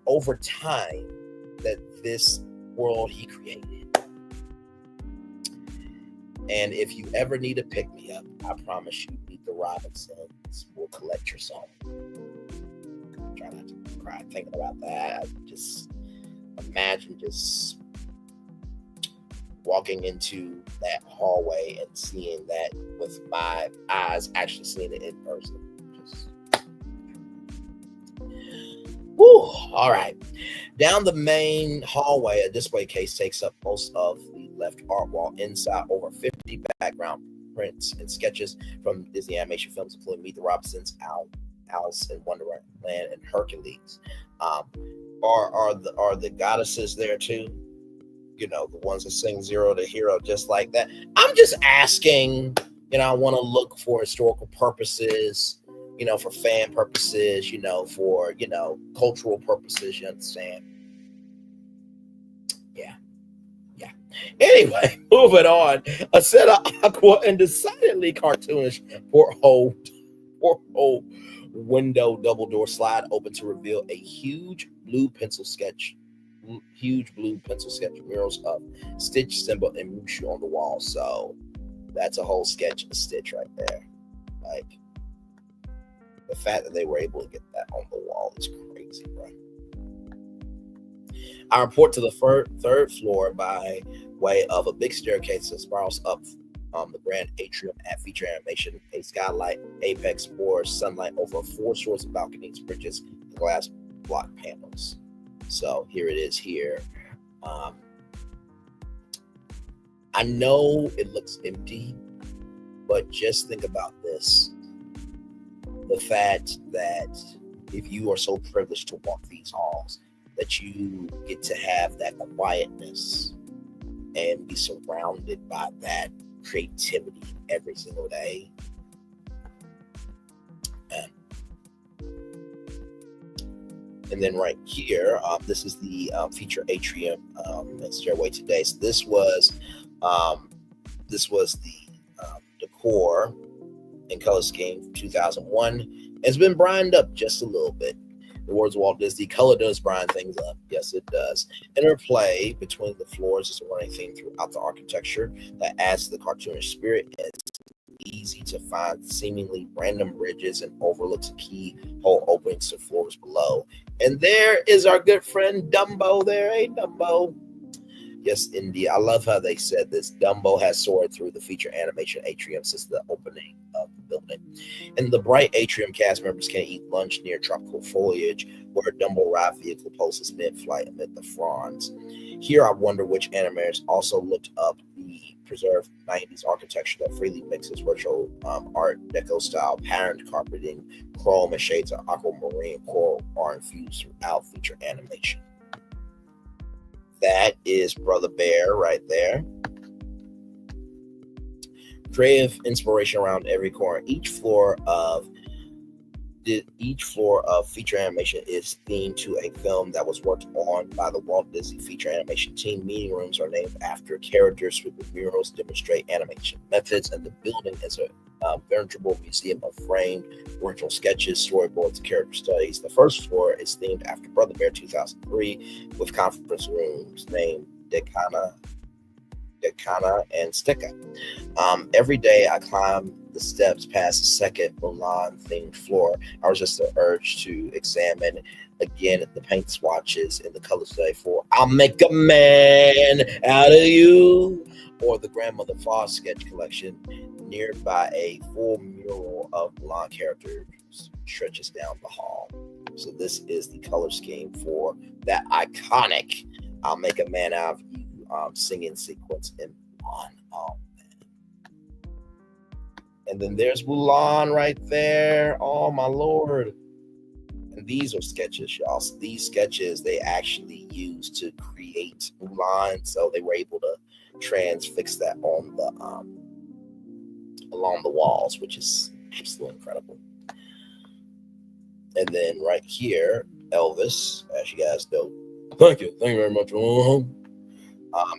over time that this world he created. And if you ever need a pick-me-up, I promise you, Meet the Robinsons will collect your soul. Try not to cry thinking about that. Just imagine just walking into that hallway and seeing that with my eyes, actually seeing it in person. Just, woo! All right. Down the main hallway, a display case takes up most of the left art wall. Inside, over 50 background prints and sketches from Disney animation films, including Meet the Robinsons, Alice in Wonderland and Hercules. Are the goddesses there too? You know, the ones that sing Zero to Hero just like that. I'm just asking. You know, I want to look for historical purposes. You know, for fan purposes. You know, for cultural purposes. You understand? Yeah. Anyway, moving on. A set of aqua and decidedly cartoonish porthole window double door slide open to reveal a huge blue pencil sketch murals of Stitch, Simba, and Mushu on the wall. So that's a whole sketch of Stitch right there. Like, the fact that they were able to get that on the wall is crazy, bro. I report to the third floor by way of a big staircase that spirals up the grand atrium at Feature Animation, a skylight, apex, floors, sunlight over 4 stories of balconies, bridges, and glass block panels. So here it is here. I know it looks empty, but just think about this. The fact that if you are so privileged to walk these halls, that you get to have that quietness and be surrounded by that creativity every single day. And then right here, this is the feature atrium stairway today. So this was the decor and color scheme from 2001. It's been brined up just a little bit. The words of Walt Disney, color does brine things up. Yes, it does. Interplay between the floors is a running theme throughout the architecture that adds to the cartoonish spirit. It's easy to find seemingly random bridges and overlooks keyhole openings to floors below. And there is our good friend Dumbo there. Hey, Dumbo. Yes, indeed. I love how they said this. Dumbo has soared through the feature animation atrium since the opening of the building. In the bright atrium, cast members can eat lunch near tropical foliage, where a Dumbo ride vehicle poses mid-flight amid the fronds. Here, I wonder which animators also looked up the preserved 90s architecture that freely mixes retro Art Deco style patterned carpeting, chrome, and shades of aquamarine coral are infused throughout feature animation. That is Brother Bear right there. Creative inspiration around every corner. Each floor of feature animation is themed to a film that was worked on by the Walt Disney feature animation team. Meeting rooms are named after characters with the murals demonstrate animation methods, and the building is a veritable museum of framed original sketches, storyboards, and character studies. The first floor is themed after Brother Bear 2003 with conference rooms named Decana and Sticka. Every day I climb the steps past the second Mulan themed floor. I was just the urge to examine again the paint swatches in the color study for I'll Make a Man Out of You, or the Grandmother Foss sketch collection, nearby a full mural of Mulan characters stretches down the hall. So this is the color scheme for that iconic I'll Make a Man Out of You singing sequence in Mulan. Oh, man. And then there's Mulan right there. Oh, my Lord. And these are sketches, y'all. So these sketches they actually used to create Mulan. So they were able to transfix that on the along the walls, which is absolutely incredible. And then right here, Elvis, as you guys know. Thank you very much.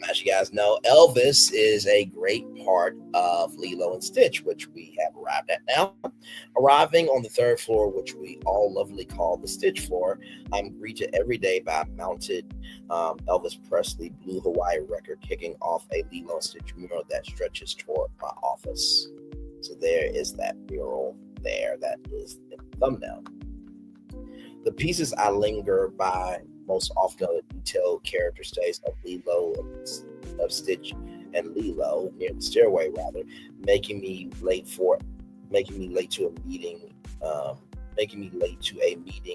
As you guys know, Elvis is a great part of Lilo and Stitch, which we have arrived at now. Arriving on the third floor, which we all lovingly call the Stitch floor, I'm greeted every day by a mounted Elvis Presley Blue Hawaii record kicking off a Lilo and Stitch mural that stretches toward my office. So there is that mural there. That is the thumbnail. The pieces I linger by most often are the detailed character studies of Stitch and Lilo near the stairway, rather, making me late to a meeting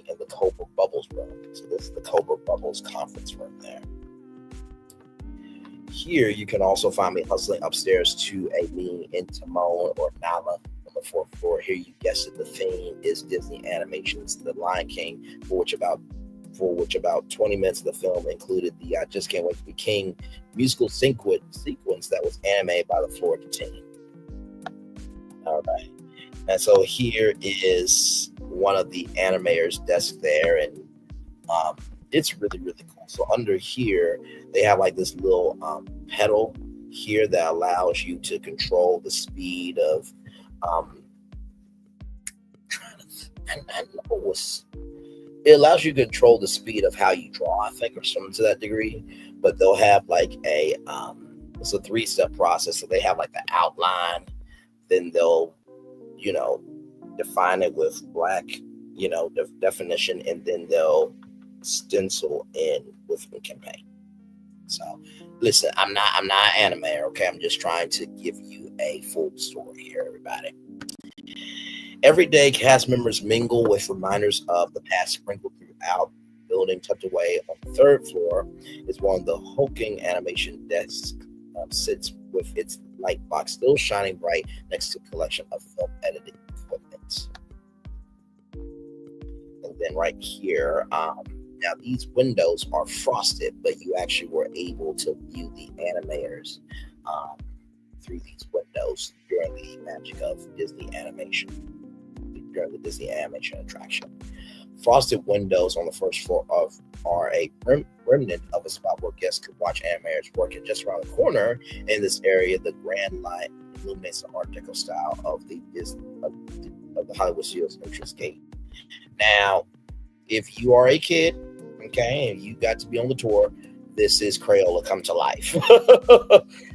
in the Cobra Bubbles room. So this is the Cobra Bubbles conference room there. Here you can also find me hustling upstairs to a meeting in Timon or Nala from the fourth floor. Here, you guessed it, the theme is Disney animations, The Lion King, for which about 20 minutes of the film included the I Just Can't Wait to Be King musical sequence that was animated by the Florida team. All right. And so here is one of the animators' desk there, and it's really, really cool. So under here, they have like this little pedal here that allows you to control the speed of it allows you to control the speed of how you draw, I think, or something to that degree. But they'll have like it's a 3-step process. So they have like the outline, then they'll, define it with black, definition, and then they'll stencil in with ink and paint. So listen, I'm not an animator, okay? I'm just trying to give you a full story here, everybody. Every day, cast members mingle with reminders of the past sprinkled throughout. Building tucked away on the 3rd floor is one of the hulking animation desks. Sits with its light box still shining bright next to a collection of film editing equipment. And then right here, now these windows are frosted, but you actually were able to view the animators through these windows during the magic of Disney animation, during the Disney animation attraction. Frosted windows on the 1st floor are a remnant of a spot where guests could watch animators working. Just around the corner in this area, the Grand Light illuminates the Art Deco style of the Hollywood Studios entrance gate. Now, if you are a kid, okay, and you got to be on the tour, this is Crayola come to life.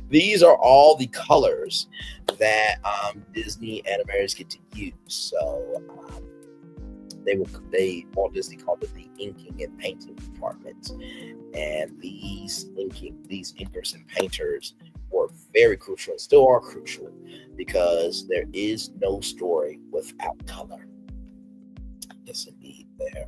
These are all the colors that Disney animators get to use. So Walt Disney called it the inking and painting department. And these inkers and painters were very crucial and still are crucial because there is no story without color. Yes, indeed, there.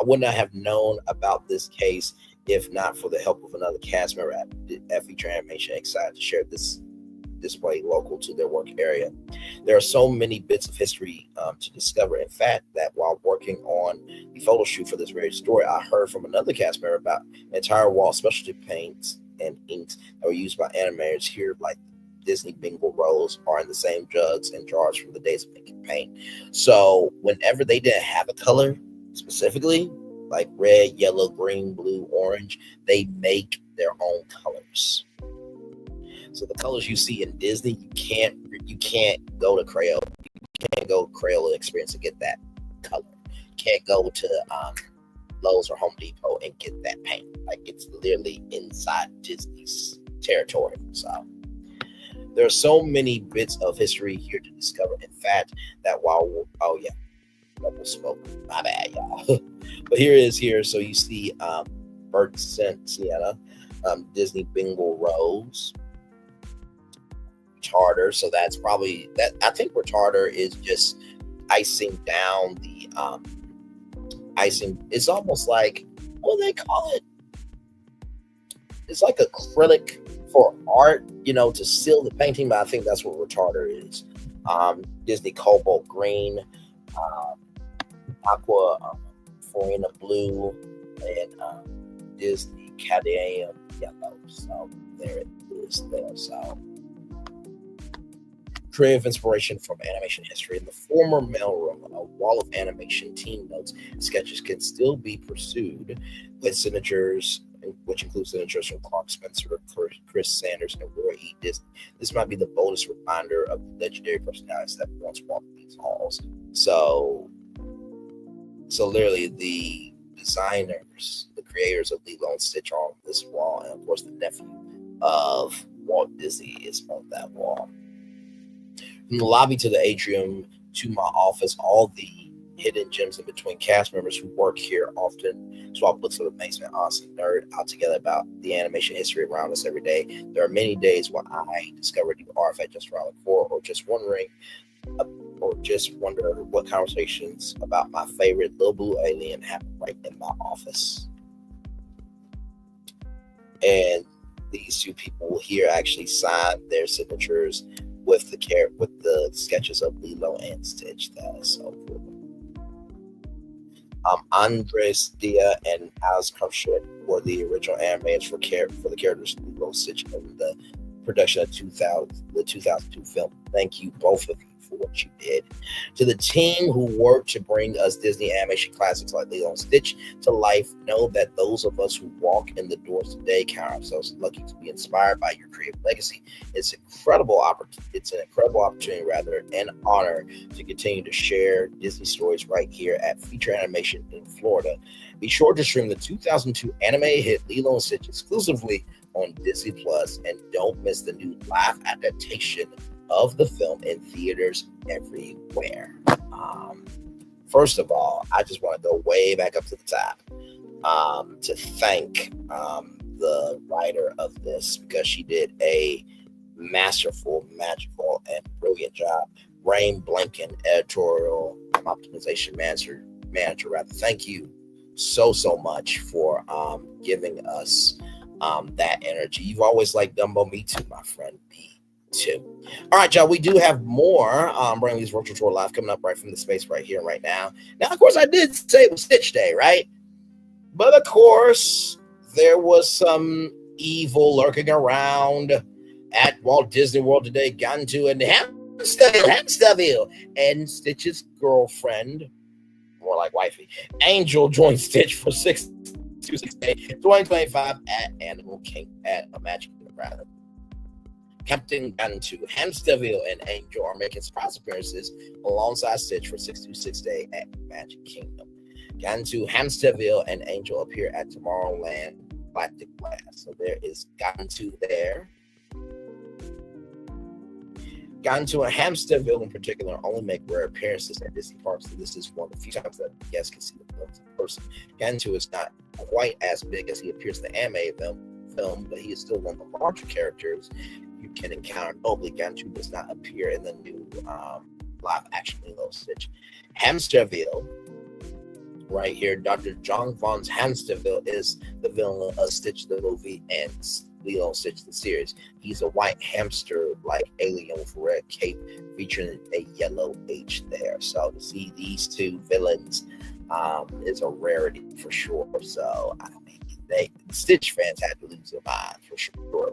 I would not have known about this case if not for the help of another cast member at Feature Animation, excited to share this display local to their work area. There are so many bits of history to discover. In fact, that while working on the photo shoot for this very story, I heard from another cast member about entire wall specialty paints and inks that were used by animators here, like Disney bingo rolls, are in the same jugs and jars from the days of ink and paint. So whenever they didn't have a color specifically, like red, yellow, green, blue, orange, they make their own colors. So the colors you see in Disney, you can't go to Crayola. You can't go to Crayola Experience to get that color. You can't go to Lowe's or Home Depot and get that paint. Like, it's literally inside Disney's territory. So there are so many bits of history here to discover. In fact, that while double spoke. My bad, y'all. But here. So you see Bert Sienna, Disney Bingo Rose, Retarder. So that's probably that. I think Retarder is just icing down the icing. It's almost like, what do they call it? It's like acrylic for art, to seal the painting. But I think that's what Retarder is. Disney Cobalt Green, Aqua Farina Blue, and Disney Cadmium Yellow. So there it is there. So creative inspiration from animation history. In the former mailroom, a wall of animation team notes and sketches can still be pursued with signatures, which includes signatures from Clark Spencer, Chris Sanders, and Roy E. Disney. This might be the boldest reminder of the legendary personalities that once walked these halls. So literally the designers, the creators of Lilo and Stitch are on this wall, and of course the nephew of Walt Disney is on that wall. From the lobby to the atrium to my office, all the hidden gems in between cast members who work here often swap looks of amazement, honestly nerd out together about the animation history around us every day. There are many days when I discover new artifact just around the corner, or just wonder what conversations about my favorite little blue alien happen right in my office. And these two people here actually signed their signatures with the sketches of Lilo and Stitch. That is so cool. Andres Dia and Alice Crumshit were the original animators for the characters Lilo and Stitch in the production of the 2002 film. Thank you, both of you, for what you did. To the team who worked to bring us Disney animation classics like Lilo and Stitch to life, know that those of us who walk in the doors today count ourselves lucky to be inspired by your creative legacy. It's an incredible opportunity, and honor to continue to share Disney stories right here at Feature Animation in Florida. Be sure to stream the 2002 anime hit Lilo and Stitch exclusively on Disney Plus, and don't miss the new live adaptation of the film in theaters everywhere. First of all, I just want to go way back up to the top to thank the writer of this, because she did a masterful, magical, and brilliant job. Rain Blanken, editorial optimization manager. Thank you so much for giving us that energy. You've always liked Dumbo. Me too, my friend. Me too. All right, y'all. We do have more bringing these virtual tour live coming up right from the space right here and right now. Now, of course, I did say it was Stitch Day, right? But of course, there was some evil lurking around at Walt Disney World today. Got into it in Hamsterville, and Stitch's girlfriend, more like wifey, Angel, joined Stitch for 2025 at Animal King at a Magic Kingdom, rather. Captain Gantu, Hamsterville, and Angel are making surprise appearances alongside Stitch for 626 Day at Magic Kingdom. Gantu, Hamsterville, and Angel appear at Tomorrowland Galactic Blast. So there is Gantu there. Gantu and Hamsterville in particular only make rare appearances at Disney parks, so this is one of the few times that guests can see the films in person. Gantu is not quite as big as he appears in the anime film, but he is still one of the larger characters you can encounter. Notably, Gantu does not appear in the new live action Lilo Stitch. Hamsterville, right here, Dr. John von Hamsterville is the villain of Stitch the movie and Lilo and Stitch the series. He's a white hamster-like alien with a red cape featuring a yellow H there. So to see these two villains is a rarity for sure. So I mean, Stitch fans had to lose their mind for sure.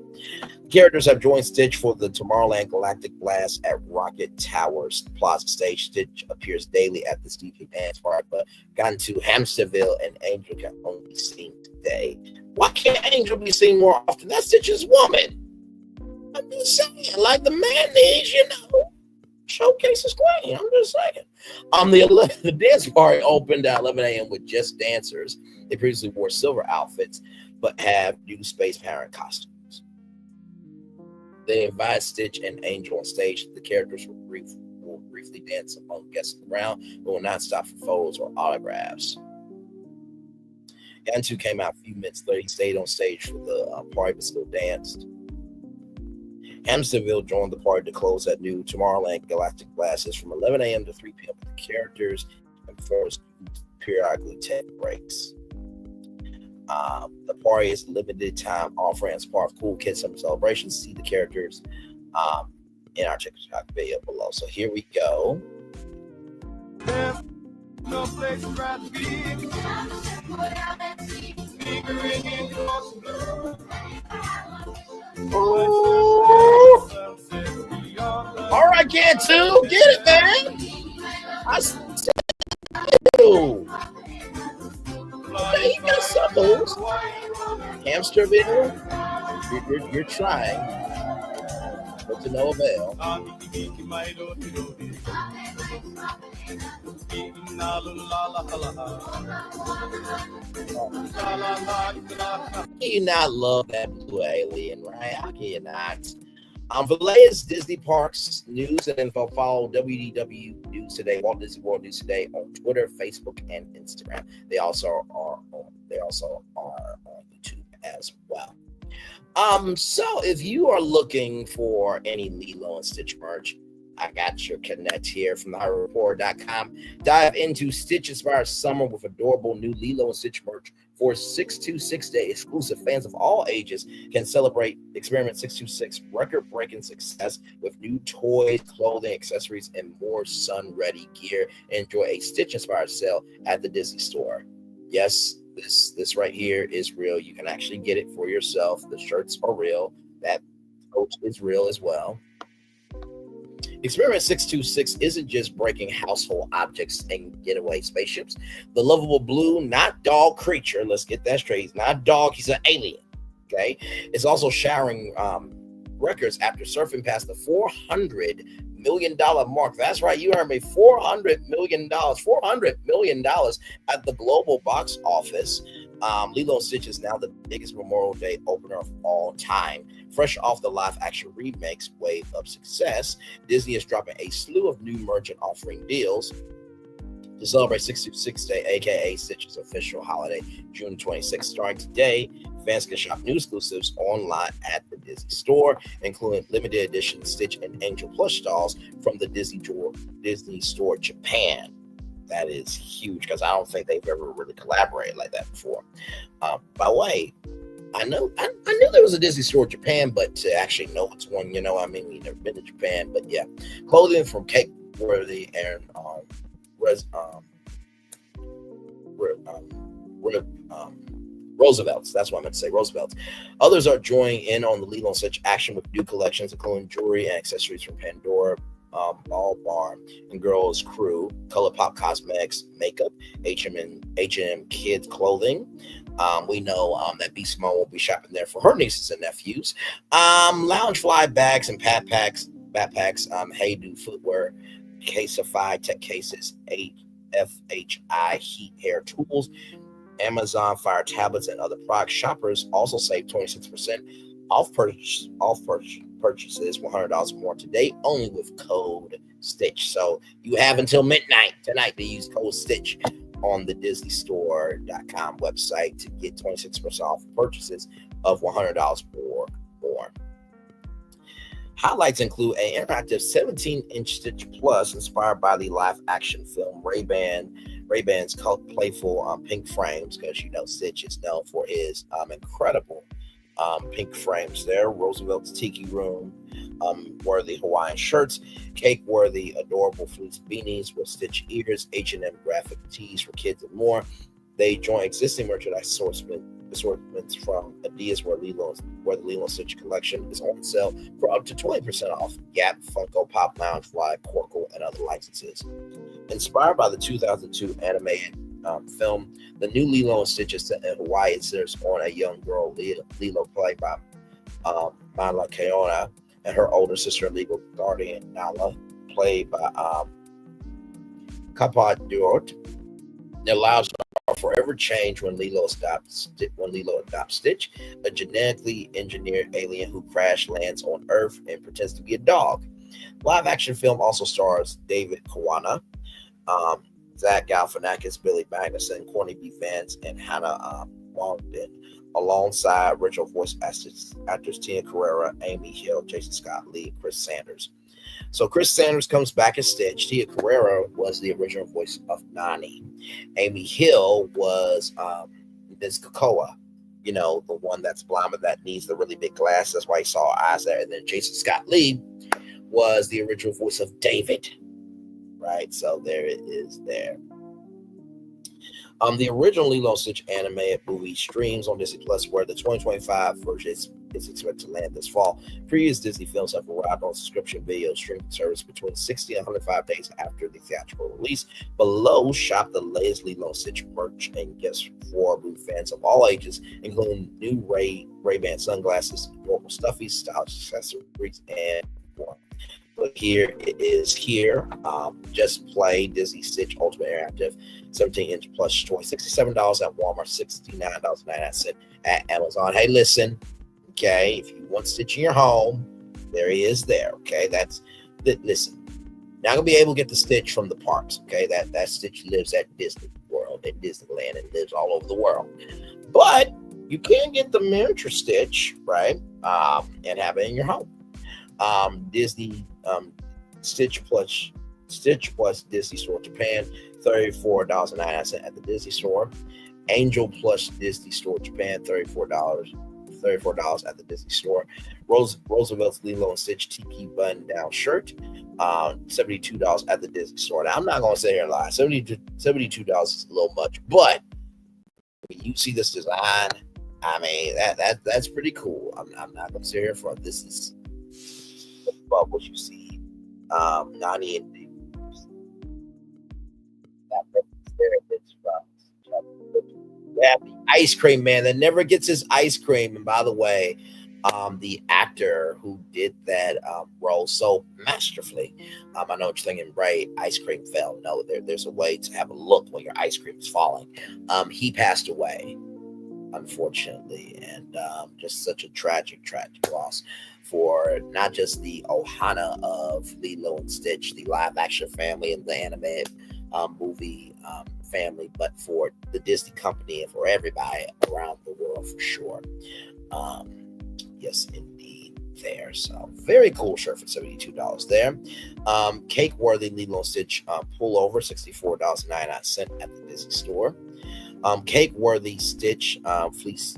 Characters have joined Stitch for the Tomorrowland Galactic Blast at Rocket Towers Plaza Stage. Stitch appears daily at the Stevie Dance Park, but gotten to Hamsterville and Angel can only be seen today. Why can't Angel be seen more often? That's Stitch's woman. I'm just saying, like, the man needs, showcase his queen. I'm just saying. The dance party opened at 11 a.m. with just dancers. They previously wore silver outfits, but have new Space Pirate costumes. They invite Stitch and Angel on stage. The characters will briefly dance among guests around, but will not stop for photos or autographs. Gantu came out a few minutes later. He stayed on stage for the party, but still danced. Hamsterville joined the party to close that new Tomorrowland Galactic Blast from 11 a.m. to 3 p.m. with the characters and performers periodically take breaks. The party is a limited time offering as part of Cool Kids Summer Celebrations. See the characters in our TikTok video below. So here we go. There's no place to ride the beat. All right, Gantu, get it, man. I said you. Okay, you got some moves. Hamsterville, you're trying, but to no avail. How can you not love that blue alien, right? How can you not? For the latest Disney Parks news and info, follow WDW News Today, Walt Disney World News Today on Twitter, Facebook, and Instagram. They also are on YouTube as well. So if you are looking for any Lilo and Stitch merch, I got your connect here from theHorrorReport.com. Dive into Stitch-inspired summer with adorable new Lilo and Stitch merch For 626 Day exclusive, fans of all ages can celebrate Experiment 626 record-breaking success with new toys, clothing, accessories, and more sun-ready gear. Enjoy a Stitch-inspired sale at the Disney Store. Yes, this right here is real. You can actually get it for yourself. The shirts are real. That coach is real as well. Experiment 626 isn't just breaking household objects and getaway spaceships. The lovable blue, not dog creature, let's get that straight. He's not a dog, he's an alien. Okay. It's also showering records after surfing past the $400 million mark. That's right, you heard me. $400 million. $400 million at the global box office. Lilo & Stitch is now the biggest Memorial Day opener of all time. Fresh off the live-action remake's wave of success, Disney is dropping a slew of new merchant offering deals to celebrate 626 Day, aka Stitch's official holiday, June 26th. Starting today, fans can shop new exclusives online at the Disney Store, including limited edition Stitch and Angel plush dolls from the Disney Store Japan. That is huge because I don't think they've ever really collaborated like that before. By the way, I knew there was a Disney Store Japan, but to actually know it's one, we've never been to Japan. But yeah, clothing from Cake Worthy and Roosevelt's. That's what I meant to say, Roosevelt's. Others are joining in on the Lilo & Stitch action with new collections, including jewelry and accessories from Pandora, Ball Bar and Girls Crew, ColourPop Cosmetics, makeup, H&M Kids clothing. We know that Beast Mode will be shopping there for her nieces and nephews. Loungefly bags and backpacks, Hey Dude footwear, Caseify tech cases, FHI heat hair tools, Amazon Fire tablets, and other products. Shoppers also save 26% off purchases, $100 more today, only with code Stitch. So you have until midnight tonight to use code Stitch on the DisneyStore.com website to get 26% off purchases of $100 or more. Highlights include an interactive 17-inch Stitch Plus inspired by the live-action film Ray-Ban's playful pink frames, because Stitch is known for his incredible pink frames there. Roosevelt's Tiki Room worthy Hawaiian shirts, Cake worthy adorable fleece beanies with Stitch ears, H&M graphic tees for kids, and more. They join existing merchandise assortments from Adidas, where the Lilo & Stitch collection is on sale for up to 20% off. Gap, Funko Pop, Loungefly, Corkle, and other licenses. Inspired by the 2002 animated film, the new Lilo & Stitch is set in Hawaii. It centers on a young girl, Lilo, played by Mala Keona, and her older sister, legal guardian, Nala, played by Kapa Duort. Their lives are forever changed when Lilo adopts Stitch, a genetically engineered alien who crash lands on Earth and pretends to be a dog. Live-action film also stars David Kawana, Zach Galifianakis, Billy Magnuson, Courtney B. Vance, and Hannah Longden, alongside original voice actors Tia Carrera, Amy Hill, Jason Scott Lee, and Chris Sanders. So Chris Sanders comes back as Stitch. Tia Carrera was the original voice of Nani. Amy Hill was Ms. Kakoa, the one that's blind but that needs the really big glasses. That's why he saw her eyes there. And then Jason Scott Lee was the original voice of David. Right, so there it is there. The original Lilo & Stitch animated movie streams on Disney Plus, where the 2025 version is expected to land this fall. Previous Disney films have arrived on subscription video streaming service between 60 and 105 days after the theatrical release. Below, shop the latest Lilo & Stitch merch and gifts for movie fans of all ages, including new Ray-Ban sunglasses, adorable stuffies, stylish accessories, and more. But here it is here. Just play Disney Stitch Ultimate Interactive 17-inch plush toy. $67 at Walmart, $69.99 at Amazon. Hey, listen, okay, if you want Stitch in your home, there he is there, okay? Listen, not going to be able to get the Stitch from the parks, okay? That Stitch lives at Disney World, at Disneyland, and lives all over the world. But you can get the miniature Stitch, right, and have it in your home. Disney Stitch Plus Disney Store Japan, $34.99 at the Disney Store. Angel Plush Disney Store Japan, $34 at the Disney Store. Roosevelt's Lilo and Stitch Tiki button down shirt, $72 at the Disney Store. Now I'm not gonna sit here and lie, $72 is a little much, but when you see this design, I mean that's pretty cool. I'm not gonna sit here for this is about what you see. 98. Yeah, the ice cream man that never gets his ice cream. And by the way, the actor who did that role so masterfully, I know what you're thinking, right? Ice cream fell. No, there's a way to have a look when your ice cream is falling. He passed away, unfortunately, and just such a tragic loss for not just the Ohana of Lilo and Stitch, the live action family and the animated movie family, but for the Disney company and for everybody around the world for sure. Yes, indeed, there. So very cool shirt for $72 there. Cake worthy Lilo and Stitch pullover, $64.99 at the Disney Store. Cake worthy Stitch fleece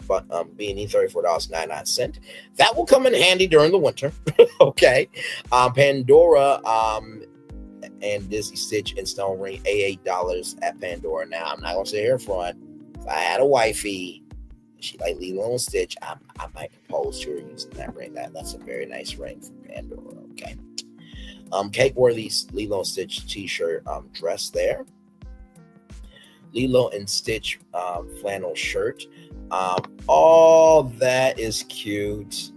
beanie, $34.99. That will come in handy during the winter. Okay. Pandora and Disney Stitch and Stone Ring, $88 at Pandora. Now, I'm not going to sit here in front. If I had a wifey, she like Lilo and Stitch, I might propose to her using that ring. That's a very nice ring from Pandora. Okay. Cake worthy Lilo and Stitch t-shirt dress there. Lilo and Stitch flannel shirt. All that is cute.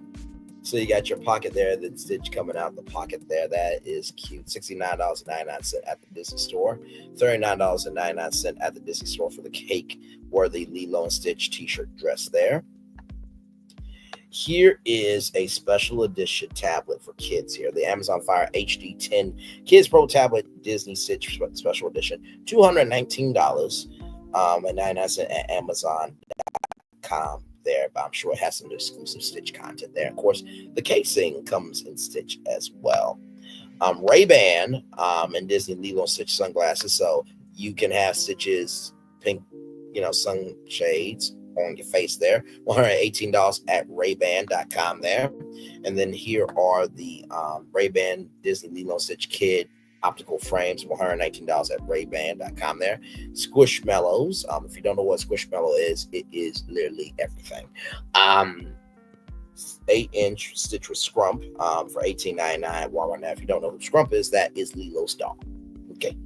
So you got your pocket there, the Stitch coming out the pocket there. That is cute. $69.99 at the Disney Store. $39.99 at the Disney Store for the cake worthy Lilo and Stitch t-shirt dress there. Here is a special edition tablet for kids here. The Amazon Fire HD 10 Kids Pro Tablet Disney Stitch Special Edition. $219.99 at Amazon.com. There, but I'm sure it has some exclusive Stitch content there. Of course, the casing comes in Stitch as well. Ray-Ban and Disney Lilo and Stitch sunglasses, so you can have Stitch's pink, sunshades on your face there. $118 at Ray-Ban.com there. And then here are the Ray-Ban Disney Lilo and Stitch Kid optical frames, $119 at Ray-Ban.com there. Squishmallows. If you don't know what Squishmallow is, it is literally everything. 8-inch Stitch with Scrump for $18.99 at Walmart. Now, if you don't know who Scrump is, that is Lilo's dog. Okay.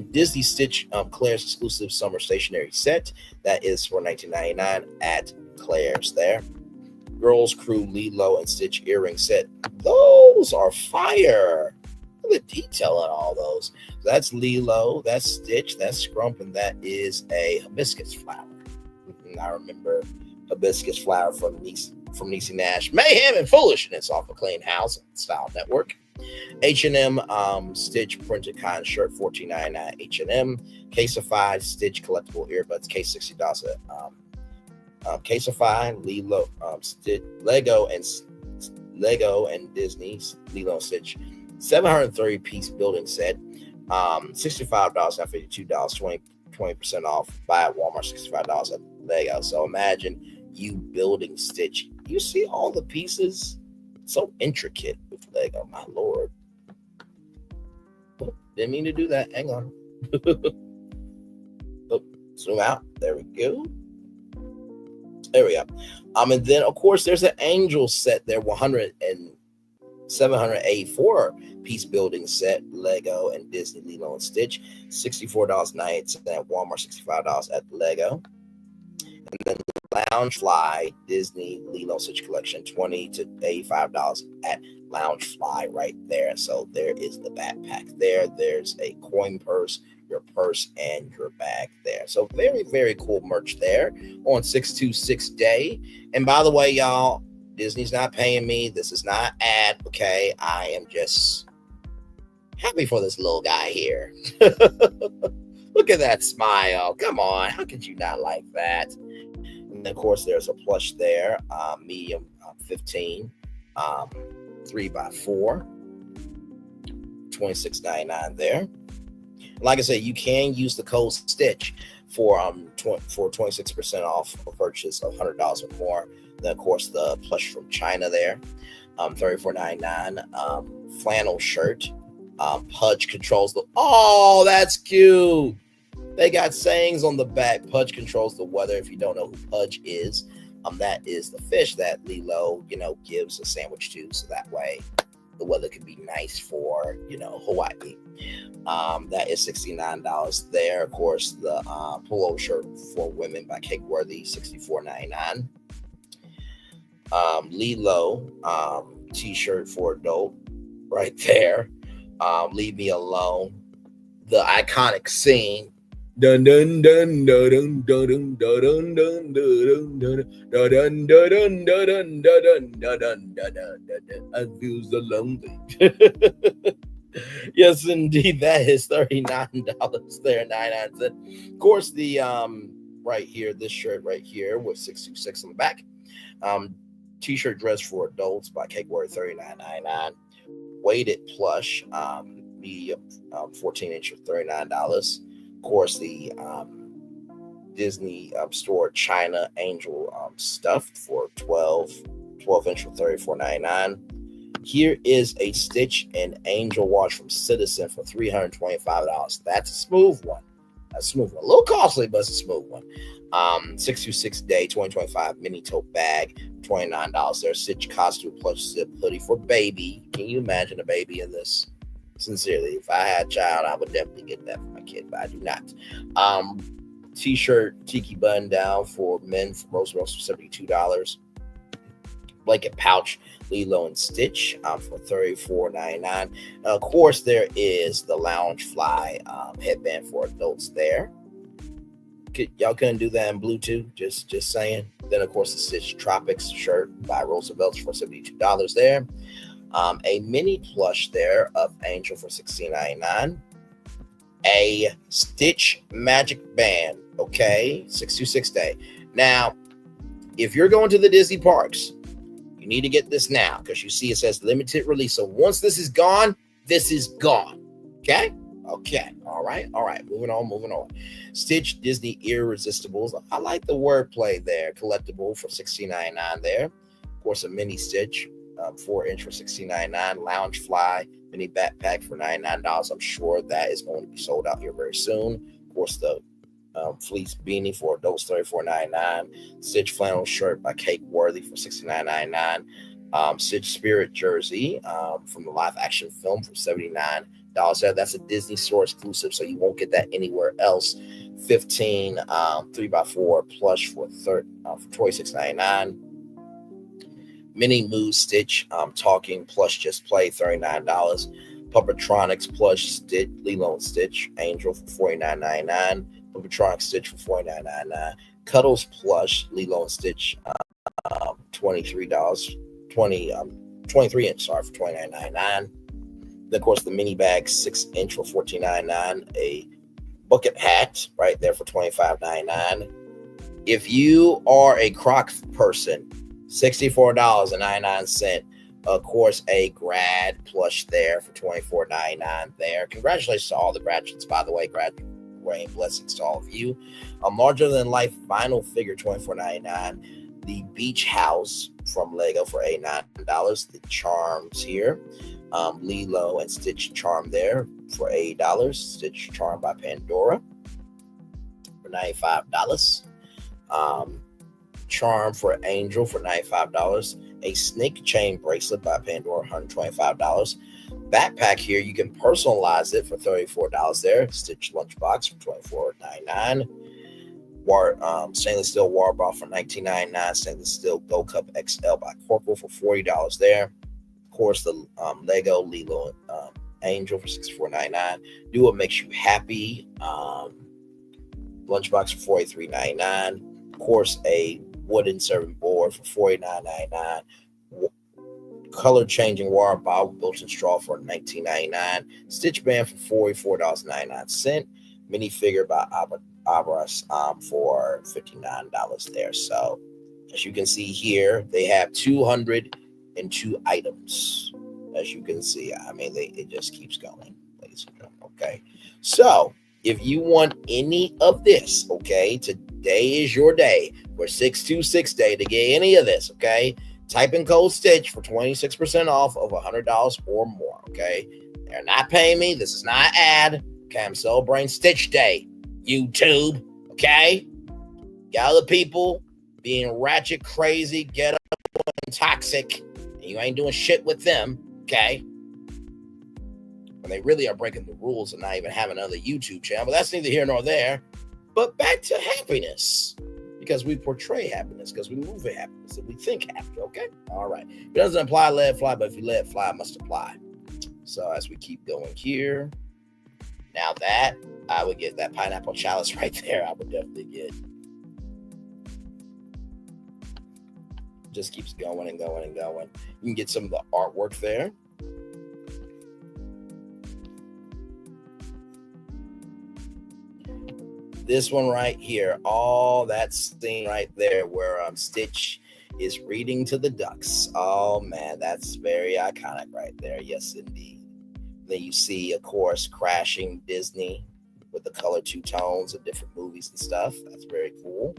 Disney Stitch Claire's exclusive summer stationery set. That is for $19.99 at Claire's there. Girls Crew Lilo and Stitch earring set. Those are fire. The detail on all those. That's Lilo, that's Stitch, that's Scrump, and that is a hibiscus flower. I remember hibiscus flower from Niecy Nash. Mayhem and Foolishness off of Clean House Style Network. H&M Stitch printed cotton shirt, $14.99 at H&M. Caseify Stitch collectible earbuds, case $60 at Caseify. Lego and Disney's Lilo and Stitch 730-piece building set, $65 at $52, 20% off. Buy at Walmart, $65 at Lego. So imagine you building Stitch. You see all the pieces, so intricate with Lego. My lord. Oh, didn't mean to do that. Hang on. Zoom out. There we go. There we go. And then of course there's an Angel set there, 784-piece building set, Lego and Disney Lilo and Stitch, $64.98 at Walmart, $65 at Lego. And then Loungefly Disney Lilo and Stitch collection, $20 to $85 at Loungefly right there. So there is the backpack there. There's a coin purse, your purse, and your bag there. So very, very cool merch there on 626 Day. And by the way, y'all, Disney's not paying me. This is not an ad, okay? I am just happy for this little guy here. Look at that smile. Come on. How could you not like that? And then, of course, there's a plush there. Medium 15, 3x4, $26.99 there. Like I said, you can use the code STITCH for 26% off a purchase of $100 or more. Then of course the plush from China there, $34.99. Flannel shirt, Pudge controls the. Oh, that's cute. They got sayings on the back. Pudge controls the weather. If you don't know who Pudge is, that is the fish that Lilo, gives a sandwich to, so that way the weather can be nice for, Hawaii. That is $69 there. Of course, the polo shirt for women by Cakeworthy, $64.99. Lilo t-shirt for adult, right there. Leave Me Alone. The iconic scene. Dun dun dun dun dun dun dun dun dun dun dun dun dun dun dun dun dun. I feel so lonely. Yes, indeed, that is $39 there, 99 cents. Of course, the right here, this shirt right here with 626 on the back. T-shirt dress for adults by Cakeworthy, $39.99. Weighted plush, medium, 14-inch for $39. Of course, the Disney store China Angel stuffed for 12-inch for $34.99. Here is a Stitch and Angel watch from Citizen for $325. That's a smooth one. A little costly, but it's a smooth one. 626 day 2025 mini tote bag, $29 there. Stitch costume plush zip hoodie for baby. Can you imagine a baby in this? Sincerely, if I had a child, I would definitely get that for my kid, but I do not. T-shirt tiki button down for men from Roosevelt for $72. Blanket pouch Lilo and Stitch for $34.99. Of course, there is the Lounge Fly headband for adults there. Y'all couldn't do that in blue too, just saying. Then of course the Stitch Tropics shirt by Roosevelt for $72 there. A mini plush there of Angel for $16.99. A Stitch Magic Band, okay, 626 day. Now, if you're going to the Disney parks, you need to get this now because you see it says limited release. So once this is gone, this is gone. Okay. All right. Moving on. Stitch Disney Irresistibles. I like the wordplay there. Collectible for $16.99 there. Of course, a mini Stitch 4-inch for $16.99. Lounge Fly mini backpack for $99. I'm sure that is going to be sold out here very soon. Of course, the fleece beanie for adults $34.99. Stitch flannel shirt by Cakeworthy for $69.99. Stitch Spirit jersey from the live action film for $79. That's a Disney store exclusive, so you won't get that anywhere else. 15 3x4 plush for $26.99. Mini Mood Stitch talking plush just play $39. Puppetronics plush Stitch Lilo and Stitch Angel for $49.99. Puppetronics Stitch for $49.99. Cuddles plush Lilo and Stitch $23. 23-inch for $29.99. Then, of course, the mini bag 6-inch for $14.99. A bucket hat right there for $25.99. If you are a Croc person, $64.99. Of course, a grad plush there for $24.99 there. Congratulations to all the graduates, by the way. Graduating blessings to all of you. A larger than life vinyl figure, $24.99. The beach house from Lego for $89. The charms here. Lilo and Stitch charm there for $80. Stitch charm by Pandora for $95. Charm for Angel for $95. A snake chain bracelet by Pandora, $125. Backpack here, you can personalize it for $34 there. Stitch lunchbox for $24.99. Stainless steel water bottle for $19.99. Stainless steel Gold Cup XL by Corporal for $40 there. Of course, the Lego Lilo Angel for $64.99. Do What Makes You Happy lunchbox for $43.99. Of course, a wooden serving board for $49.99. Color changing water bottle built-in straw for $19.99. Stitch band for $44.99. Minifigure by Abras for $59 there. So as you can see here, they have 202 items. As you can see, I mean, it just keeps going, ladies and gentlemen. Okay, so if you want any of this, okay, today is your day for 626 day to get any of this, okay? Type in code STITCH for 26% off of $100 or more, okay? They're not paying me. This is not an ad. Okay, I'm celebrating Stitch Day, YouTube, okay? Got other people being ratchet, crazy, ghetto, and toxic, and you ain't doing shit with them, okay? When they really are breaking the rules and not even having another YouTube channel, but that's neither here nor there. But back to happiness, because we portray happiness, because we move in happiness, and we think happy, okay? All right. If it doesn't apply, let it fly, but if you let it fly, it must apply. So as we keep going here, now that, I would get that pineapple chalice right there. I would definitely get. Just keeps going and going and going. You can get some of the artwork there. This one right here, all that scene right there where Stitch is reading to the ducks. Oh man, that's very iconic right there. Yes, indeed. Then you see, of course, crashing Disney with the color two tones of different movies and stuff. That's very cool.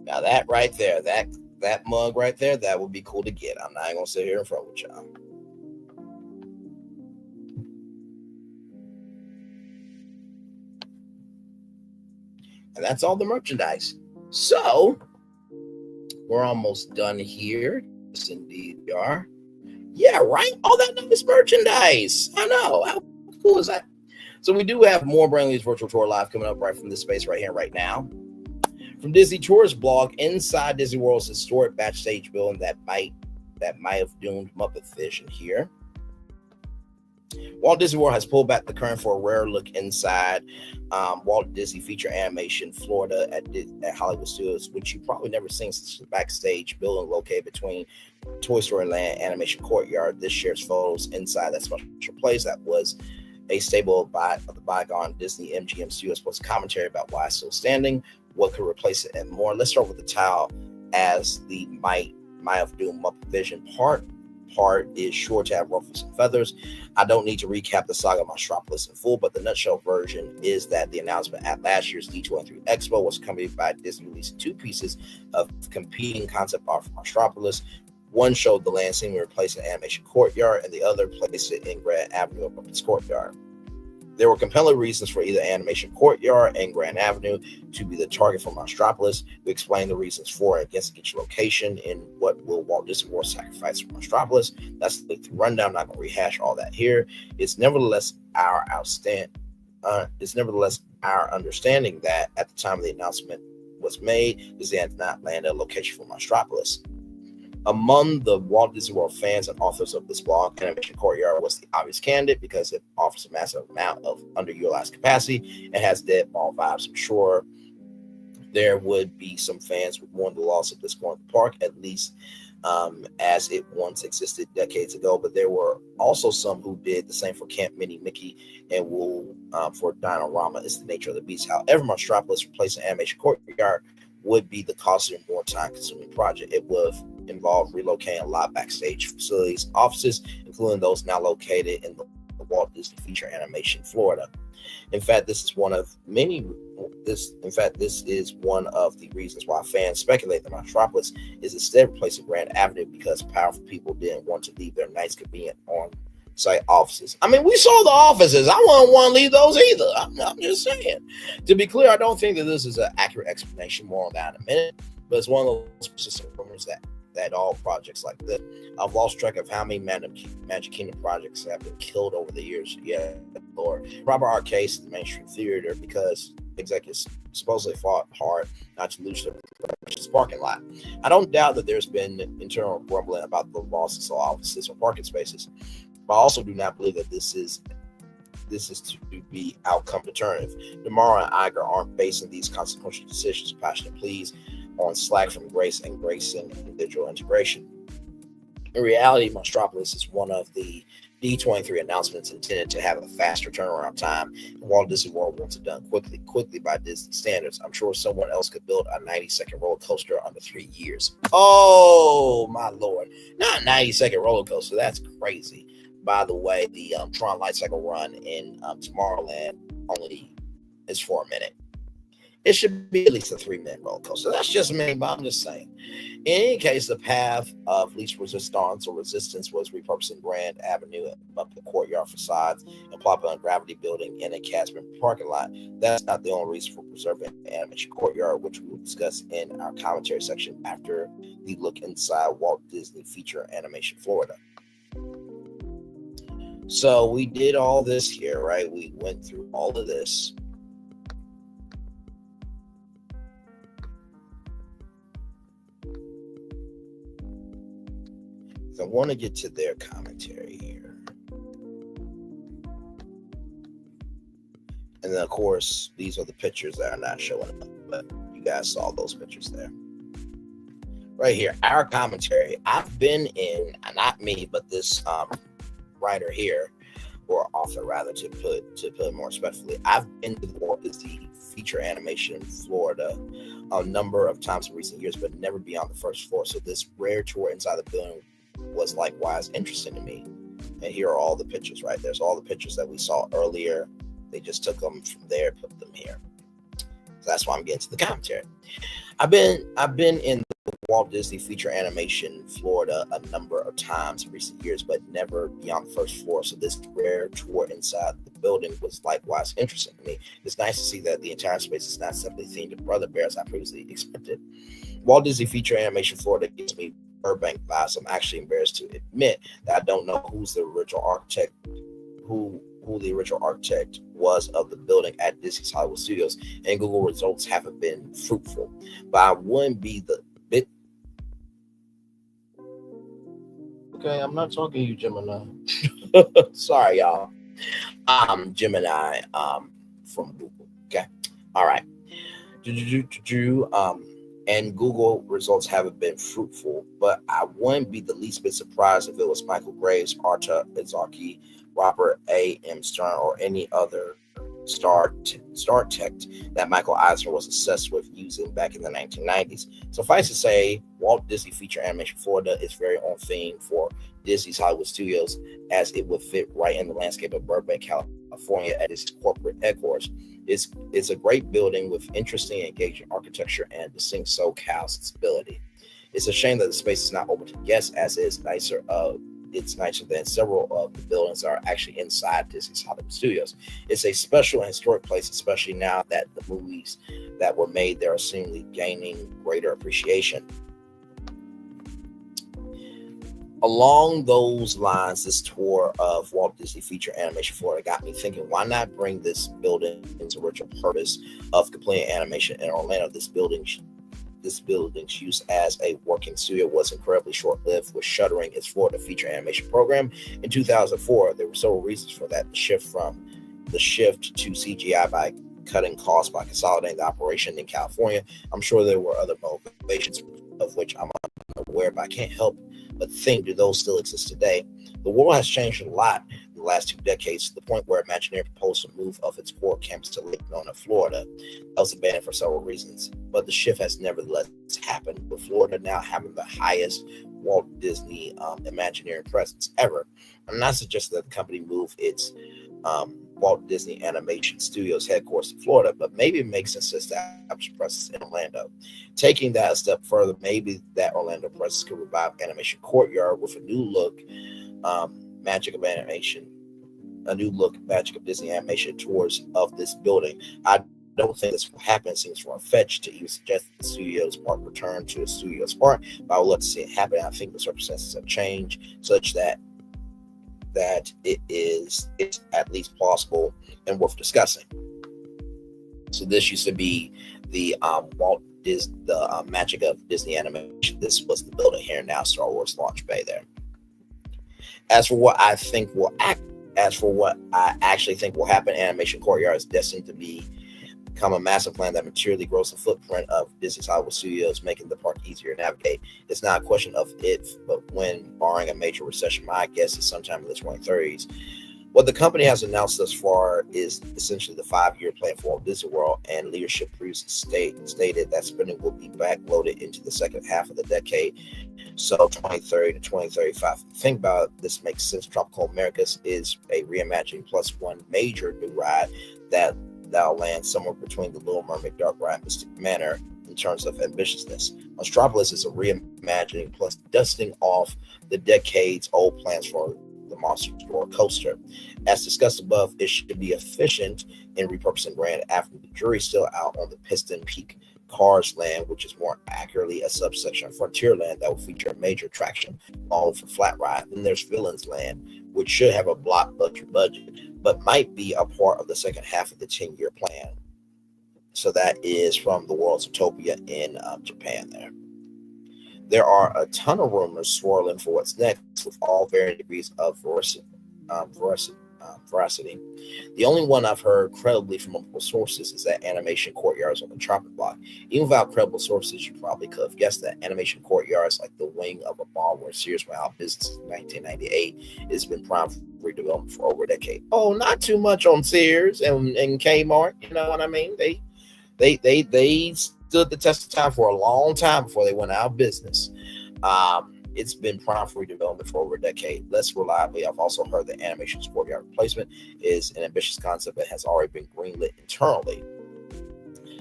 Now that right there, that mug right there, that would be cool to get. I'm not gonna sit here in front with y'all. And that's all the merchandise. So we're almost done here. Yes, indeed we are. Yeah, right? All that nice merchandise. I know. How cool is that? So we do have more Braylon's virtual tour live coming up right from this space right here, right now. From Disney Tourist blog, inside Disney World's historic backstage building that might have doomed Muppet Vision here. Walt Disney World has pulled back the curtain for a rare look inside Walt Disney Feature Animation Florida at Hollywood Studios, which you've probably never seen since the backstage building located between Toy Story Land Animation Courtyard. This shares photos inside that special place that was a staple of the bygone Disney MGM Studios, plus commentary about why it's still standing, what could replace it, and more. Let's start with the tile, as the might have doomed Muppet Vision part is sure to have ruffles and feathers. I don't need to recap the saga of Monstropolis in full, but the nutshell version is that the announcement at last year's D23 Expo was accompanied by Disney releasing two pieces of competing concept art for Monstropolis. One showed the land scene replacing the animation courtyard, and the other placed it in Grand Avenue of Muppet's courtyard. There were compelling reasons for either Animation Courtyard and Grand Avenue to be the target for Monstropolis. We explain the reasons for and against each location in What Will Walt Disney World Sacrifice for Monstropolis. That's the rundown. I'm not going to rehash all that here. It's nevertheless our understanding that at the time the announcement was made, Disney had not landed a location for Monstropolis. Among the Walt Disney World fans and authors of this blog, Animation Courtyard was the obvious candidate because it offers a massive amount of underutilized capacity and has dead ball vibes. I'm sure there would be some fans who mourn the loss of this part of the park, at least as it once existed decades ago. But there were also some who did the same for Camp Minnie, Mickey, and Wool for Dino-Rama. It's the nature of the beast. However, Monstropolis replacing Animation Courtyard would be the costly and more time-consuming project. It would involve relocating a lot of backstage facilities, offices, including those now located in the Walt Disney Feature Animation Florida. In fact, this is one of the reasons why fans speculate that Monstropolis is instead replacing Grand Avenue, because powerful people didn't want to leave their nice, convenient on-site offices. I mean, we saw the offices. I wouldn't want to leave those either. I'm just saying. To be clear, I don't think that this is an accurate explanation. More on that in a minute. But it's one of those persistent rumors that all projects like this. I've lost track of how many Magic Kingdom projects have been killed over the years. Yeah, Lord. Robert R. Case, the Main Street Theater, because executives supposedly fought hard not to lose their precious parking lot. I don't doubt that there's been internal grumbling about the losses of offices or parking spaces, but I also do not believe that this is to be outcome determinative. DeMar and Iger aren't basing these consequential decisions, passionate pleas, on slack from grace and gracing and digital integration. In reality, Monstropolis is one of the D23 announcements intended to have a faster turnaround time. Walt Disney World wants it done quickly by Disney standards. I'm sure someone else could build a 90-second roller coaster under 3 years. Oh, my Lord. Not a 90-second roller coaster. That's crazy. By the way, the Tron Light Cycle run in Tomorrowland only is for a minute. It should be at least a 3-minute roller coaster. That's just me, but I'm just saying. In any case, the path of least resistance or resistance was repurposing Grand Avenue up the courtyard facades and plopping a gravity building in a Casper parking lot. That's not the only reason for preserving the animation courtyard, which we will discuss in our commentary section after the look inside Walt Disney Feature Animation Florida. So we did all this here, right? We went through all of this. I want to get to their commentary here. And then, of course, these are the pictures that are not showing up, but you guys saw those pictures there. Right here, our commentary. I've been in, not me, but this writer here, or author rather, to put it more respectfully. I've been to the Walt Disney Feature Animation Florida a number of times in recent years, but never beyond the first floor. So this rare tour inside the building was likewise interesting to me. And here are all the pictures, right? There's all the pictures that we saw earlier. They just took them from there, put them here. So that's why I'm getting to the commentary. I've been in the Walt Disney Feature Animation Florida a number of times in recent years, but never beyond the first floor. So this rare tour inside the building was likewise interesting to me. It's nice to see that the entire space is not simply themed to Brother Bears, I previously expected. Walt Disney Feature Animation Florida gives me Burbank vibes. I'm actually embarrassed to admit that I don't know who the original architect was of the building at Disney's Hollywood Studios, and Google results haven't been fruitful. But I wouldn't be the bit. Okay, I'm not talking to you, Gemini. Sorry, y'all. Gemini from Google. Okay, all right. And Google results haven't been fruitful, but I wouldn't be the least bit surprised if it was Michael Graves, Arta Izaki, Robert A. M. Stern, or any other star tech that Michael Eisner was obsessed with using back in the 1990s. Suffice to say, Walt Disney Feature Animation Florida is very on theme for Disney's Hollywood Studios, as it would fit right in the landscape of Burbank, California at its corporate headquarters. It's a great building with interesting, engaging architecture and distinct SoCal sensibility. It's a shame that the space is not open to guests, as it's nicer than several of the buildings that are actually inside Disney's Hollywood Studios. It's a special and historic place, especially now that the movies that were made there are seemingly gaining greater appreciation. Along those lines, this tour of Walt Disney Feature Animation Florida got me thinking, why not bring this building's original purpose of completing animation in Orlando? This building's use as a working studio was incredibly short-lived, with shuttering its Florida Feature Animation program in 2004. There were several reasons for that. The shift to CGI by cutting costs by consolidating the operation in California. I'm sure there were other motivations of which I'm unaware, but I can't help but think, do those still exist today? The world has changed a lot in the last 2 decades, to the point where Imagineering proposed to move of its core campus to Lake Nona, Florida. That was abandoned for several reasons, but the shift has nevertheless happened, with Florida now having the highest Walt Disney Imagineering presence ever. I'm not suggesting that the company move its Walt Disney Animation Studios headquarters to Florida, but maybe it makes sense to establish a presence in Orlando. Taking that a step further, maybe that Orlando presence could revive Animation Courtyard with a new look, magic of Disney animation tours of this building. I don't think this will happen. It seems far-fetched to even suggest that the studio's park return to a studio's park, but I would love to see it happen. I think the circumstances have changed such that it's at least plausible and worth discussing. So this used to be the Magic of Disney Animation. This was the building here now, Star Wars Launch Bay there. As for what I actually think will happen, Animation Courtyard is destined to be come a master plan that materially grows the footprint of Disney's Hollywood Studios, making the park easier to navigate. It's not a question of if, but when, barring a major recession. My guess is sometime in the 2030s. What the company has announced thus far is essentially the 5-year plan for Walt Disney World, and leadership previously stated that spending will be backloaded into the second half of the decade, so 2030 to 2035. Think about it, this makes sense. Tropical Americas is a reimagining plus one major new ride that'll land somewhere between the Little Mermaid Dark Ride and Mystic Manor in terms of ambitiousness. Monstropolis is a reimagining plus dusting off the decades-old plans for the Monster Roller Coaster. As discussed above, it should be efficient in repurposing Grand Avenue. The jury's still out on the Piston Peak Cars Land, which is more accurately a subsection of Frontierland that will feature a major attraction all for flat ride. Then there's Villains Land, which should have a blockbuster budget, but might be a part of the second half of the 10-year plan. So that is from the World's Utopia in Japan there. There are a ton of rumors swirling for what's next, with all varying degrees of veracity. The only one I've heard credibly from multiple sources is that Animation Courtyards on the Tropic Block. Even without credible sources, you probably could have guessed that Animation Courtyards, like the wing of a bar where Sears went out of business in 1998, has been primed for redevelopment for over a decade. Oh, not too much on Sears and Kmart, you know what I mean? They stood the test of time for a long time before they went out of business. It's been primed for redevelopment for over a decade. Less reliably, I've also heard that Animation's courtyard replacement is an ambitious concept that has already been greenlit internally.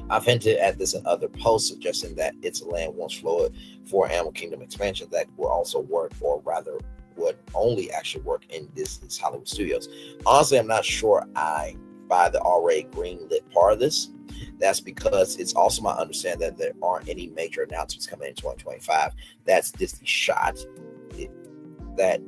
I've hinted at this in other posts, suggesting that it's a land once fluid for Animal Kingdom expansion that will also work, or rather would only actually work in Disney's Hollywood Studios. Honestly, I'm not sure I buy the already greenlit part of this. That's because it's also my understanding that there aren't any major announcements coming in 2025. That's Disney shot at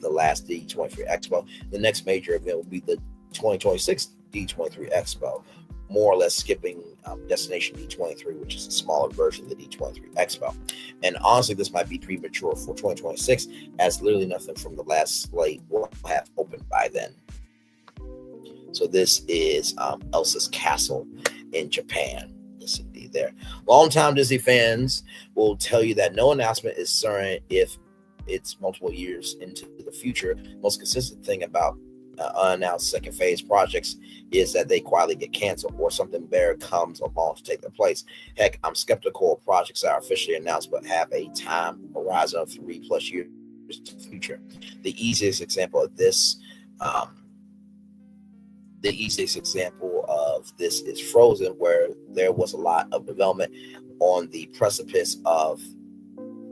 the last D23 Expo. The next major event will be the 2026 D23 Expo, more or less skipping Destination D23, which is a smaller version of the D23 Expo. And honestly, this might be premature for 2026, as literally nothing from the last slate will have opened by then. So this is Elsa's Castle in Japan. Yes, indeed there. Longtime Disney fans will tell you that no announcement is certain if it's multiple years into the future. Most consistent thing about unannounced second phase projects is that they quietly get canceled or something better comes along to take their place. Heck, I'm skeptical of projects that are officially announced but have a time horizon of 3+ years to the future. The easiest example of this is Frozen, where there was a lot of development on the precipice of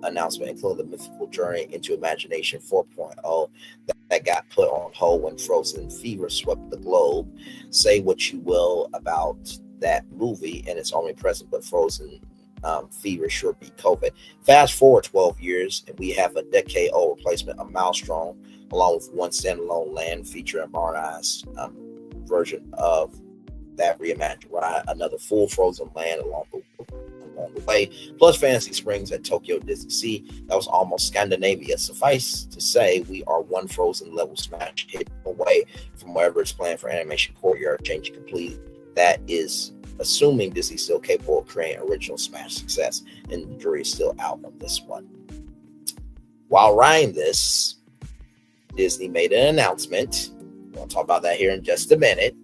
announcement, including the mythical journey into imagination 4.0 that got put on hold when Frozen fever swept the globe. Say what you will about that movie and its omnipresent, but Frozen fever sure beat COVID. Fast forward 12 years and we have a decade-old replacement of Maelstrom, along with one standalone land feature and modernized version of that reimagined ride, another full Frozen land along the way, plus Fantasy Springs at Tokyo Disney Sea. That was almost Scandinavia. Suffice to say, we are one Frozen level smash hit away from whatever is planned for Animation Courtyard changing completely. That is assuming Disney's still capable of creating original smash success, and the jury is still out on this one. While writing this, Disney made an announcement. We'll talk about that here in just a minute.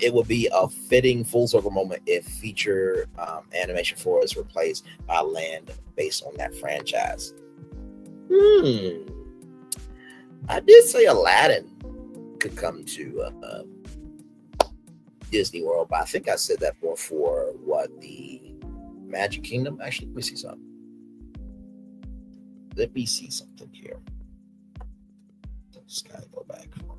It would be a fitting full circle moment if feature animation 4 is replaced by land based on that franchise. I did say Aladdin could come to Disney World, but I think I said that more for the Magic Kingdom. Actually, let me see something. Here. Just gotta go back for a minute.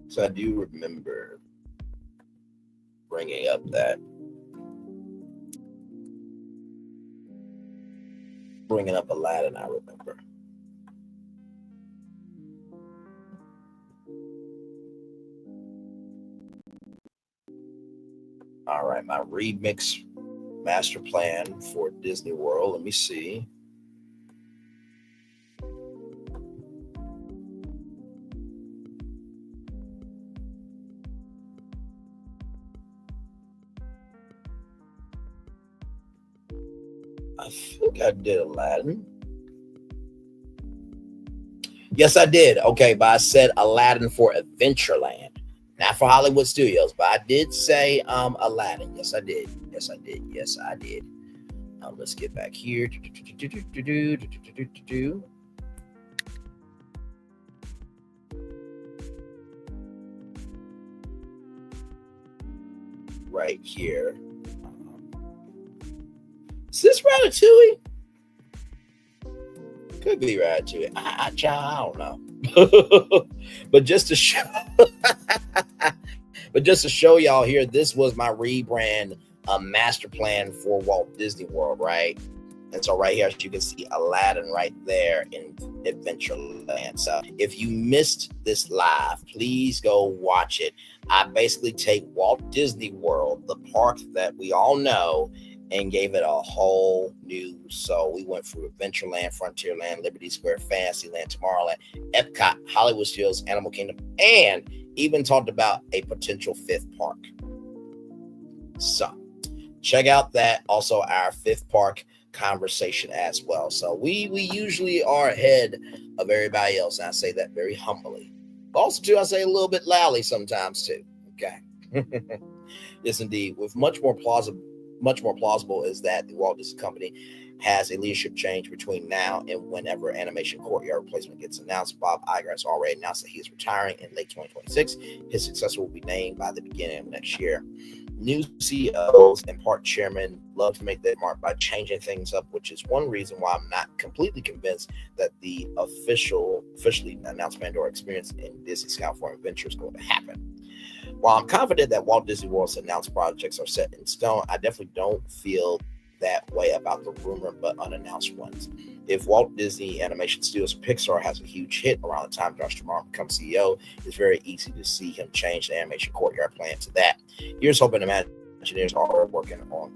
So I do remember bringing up Aladdin, I remember. All right, my remix master plan for Disney World. Let me see. think I did Aladdin. Yes, I did. Okay, but I said Aladdin for Adventureland, not for Hollywood Studios. But I did say Aladdin. Yes, I did. Yes, I did. Yes, I did. Let's get back here. Right here. Is this Ratatouille? Could be Ratatouille. I don't know. But just to show, y'all here, this was my rebrand master plan for Walt Disney World, right? And so right here, as you can see Aladdin right there in Adventureland. So if you missed this live, please go watch it. I basically take Walt Disney World, the park that we all know, and gave it a whole new soul. We went through Adventureland, Frontierland, Liberty Square, Fantasyland, Tomorrowland, Epcot, Hollywood Studios, Animal Kingdom, and even talked about a potential fifth park. So check out that. Also our fifth park conversation as well. So we usually are ahead of everybody else. And I say that very humbly. But also too, I say a little bit loudly sometimes too. Okay. Yes, indeed. With much more plausible is that the Walt Disney Company has a leadership change between now and whenever Animation Courtyard replacement gets announced. Bob Iger has already announced that he is retiring in late 2026. His successor will be named by the beginning of next year. New CEOs and park chairmen love to make that mark by changing things up, which is one reason why I'm not completely convinced that the officially announced Pandora experience in Disney's California Adventure is going to happen. While I'm confident that Walt Disney World's announced projects are set in stone, I definitely don't feel that way about the rumored but unannounced ones. If Walt Disney Animation Studios Pixar has a huge hit around the time Josh D'Amaro becomes CEO, it's very easy to see him change the Animation Courtyard plan to that. Here's hoping Imagineers are working on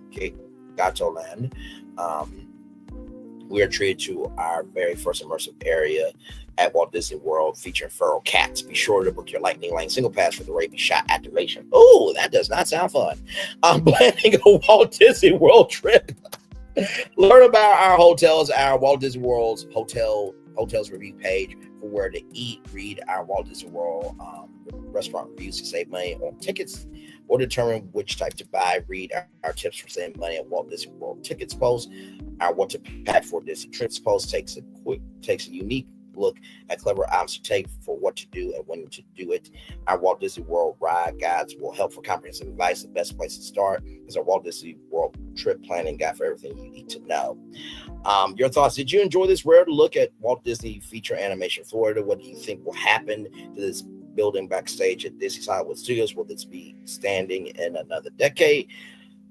Gato Land. We are treated to our very first immersive area at Walt Disney World featuring feral cats. Be sure to book your Lightning Lane single pass for the rabies shot activation. Oh, that does not sound fun. I'm planning a Walt Disney World trip. Learn about our hotels, our Walt Disney World's hotels review page for where to eat. Read our Walt Disney World restaurant reviews to save money on tickets or determine which type to buy. Read our tips for saving money at Walt Disney World tickets post. Our what to pack for Disney trips post takes a unique look at clever items to take for what to do and when to do it. Our Walt Disney World ride guides will help for comprehensive advice. The best place to start is our Walt Disney World trip planning guide for everything you need to know. Your thoughts? Did you enjoy this rare look at Walt Disney Feature Animation Florida? What do you think will happen to this building backstage at Disney's Hollywood Studios? Will this be standing in another decade?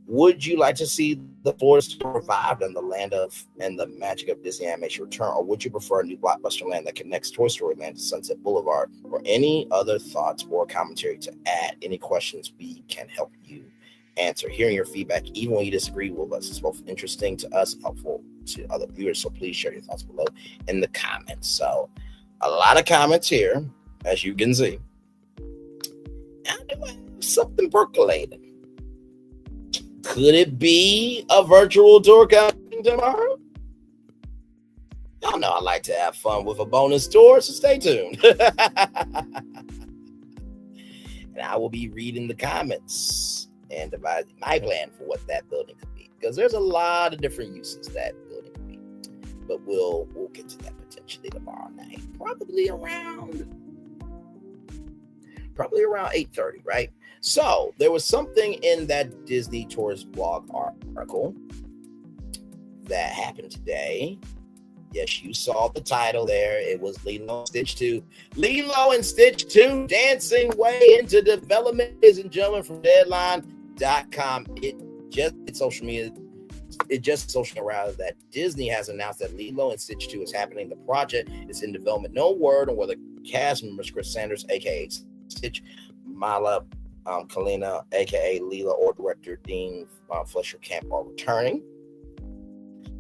Would you like to see the Florida store revived and the land of and the magic of Disney animation return, or would you prefer a new blockbuster land that connects Toy Story Land to Sunset Boulevard? Or any other thoughts or commentary to add? Any questions we can help you answer? Hearing your feedback, even when you disagree with us, is both interesting to us and helpful to other viewers. So please share your thoughts below in the comments. So a lot of comments here, as you can see. Now, do I have something percolating? Could it be a virtual tour coming tomorrow? Y'all know I like to have fun with a bonus tour, so stay tuned. And I will be reading the comments and devising my plan for what that building could be, because there's a lot of different uses that building could be. But we'll get to that potentially tomorrow night, probably around 8:30, right? So there was something in that Disney Tourist blog article that happened today. Yes, you saw the title there. It was Lilo and Stitch 2. Lilo and Stitch 2 dancing way into development, ladies and gentlemen, from Deadline.com. It just social media around that Disney has announced that Lilo and Stitch 2 is happening. The project is in development. No word on whether cast members Chris Sanders, aka Stitch, Mala Kalina, aka Leela, or director Dean Fletcher Camp are returning.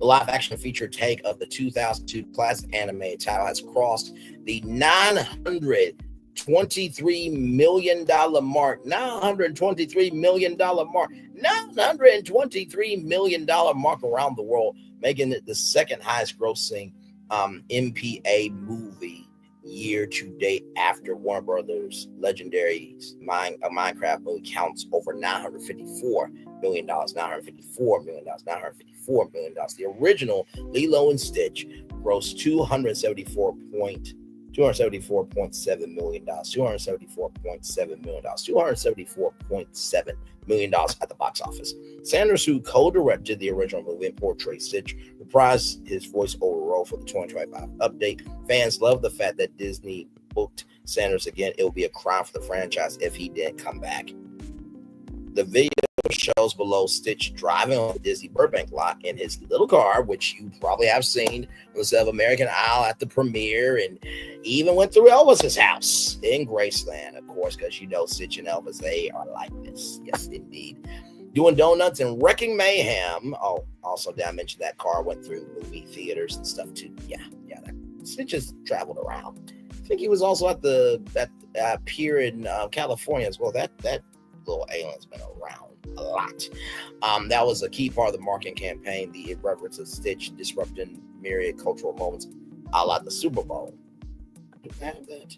The live-action feature take of the 2002 classic anime title has crossed the $900 $23 million mark. $923 million mark. $923 million mark around the world, making it the second highest grossing MPA movie year to date after Warner Brothers' legendary Minecraft movie counts over $954 million. $954 million. $954 million. The original Lilo and Stitch grossed $274.7 million. $274.7 million. $274.7 million at the box office. Sanders, who co-directed the original movie and portrayed Stitch, reprised his voiceover role for the 2025 update. Fans love the fact that Disney booked Sanders again. It would be a crime for the franchise if he didn't come back. The video shows below Stitch driving on the Disney Burbank lot in his little car, which you probably have seen on the set of American Idol at the premiere, and even went through Elvis's house in Graceland, of course, because you know Stitch and Elvis, they are like this. Yes, indeed. Doing donuts and wrecking mayhem. Oh, also did I mention that car went through movie theaters and stuff too? Yeah. Stitch just traveled around. I think he was also at the pier in California as well. That little alien's been around a lot. That was a key part of the marketing campaign, the irreverence of Stitch disrupting myriad cultural moments a la the Super Bowl. I have that.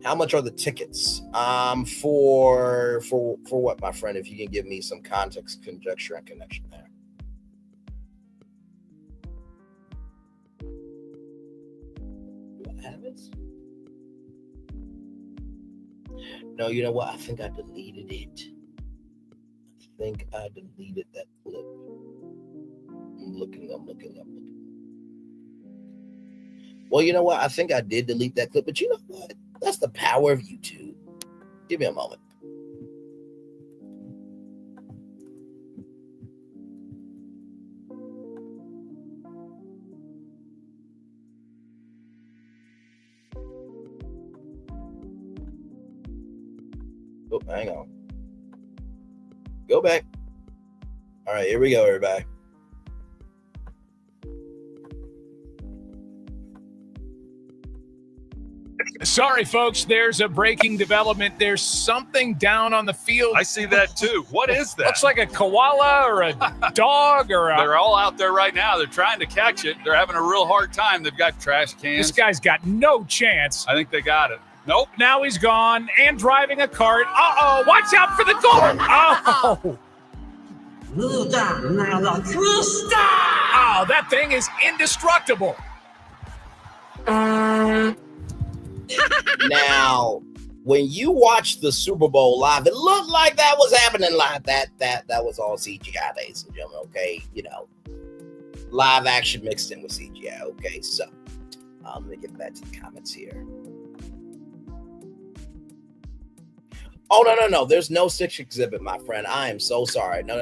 How much are the tickets? For what, my friend? If you can give me some context, conjecture, and connection there. What happens? No, you know what? I think I deleted it. I think I deleted that clip. I'm looking. Well, you know what? I think I did delete that clip, but you know what? That's the power of YouTube. Give me a moment. Oh, hang on. Go back. All right, here we go, everybody. Sorry, folks, there's a breaking development. There's something down on the field. I see that too. What is that? Looks like a koala or a dog or a... They're all out there right now. They're trying to catch it. They're having a real hard time. They've got trash cans. This guy's got no chance. I think they got it. Nope. Now he's gone and driving a cart. Uh-oh, watch out for the goal. Oh. Oh, that thing is indestructible. Now, when you watch the Super Bowl live, it looked like that was happening live. That was all CGI, ladies and gentlemen. Okay, you know, live action mixed in with CGI. Okay, so let me get back to the comments here. Oh no! There's no Stitch exhibit, my friend. I am so sorry. No,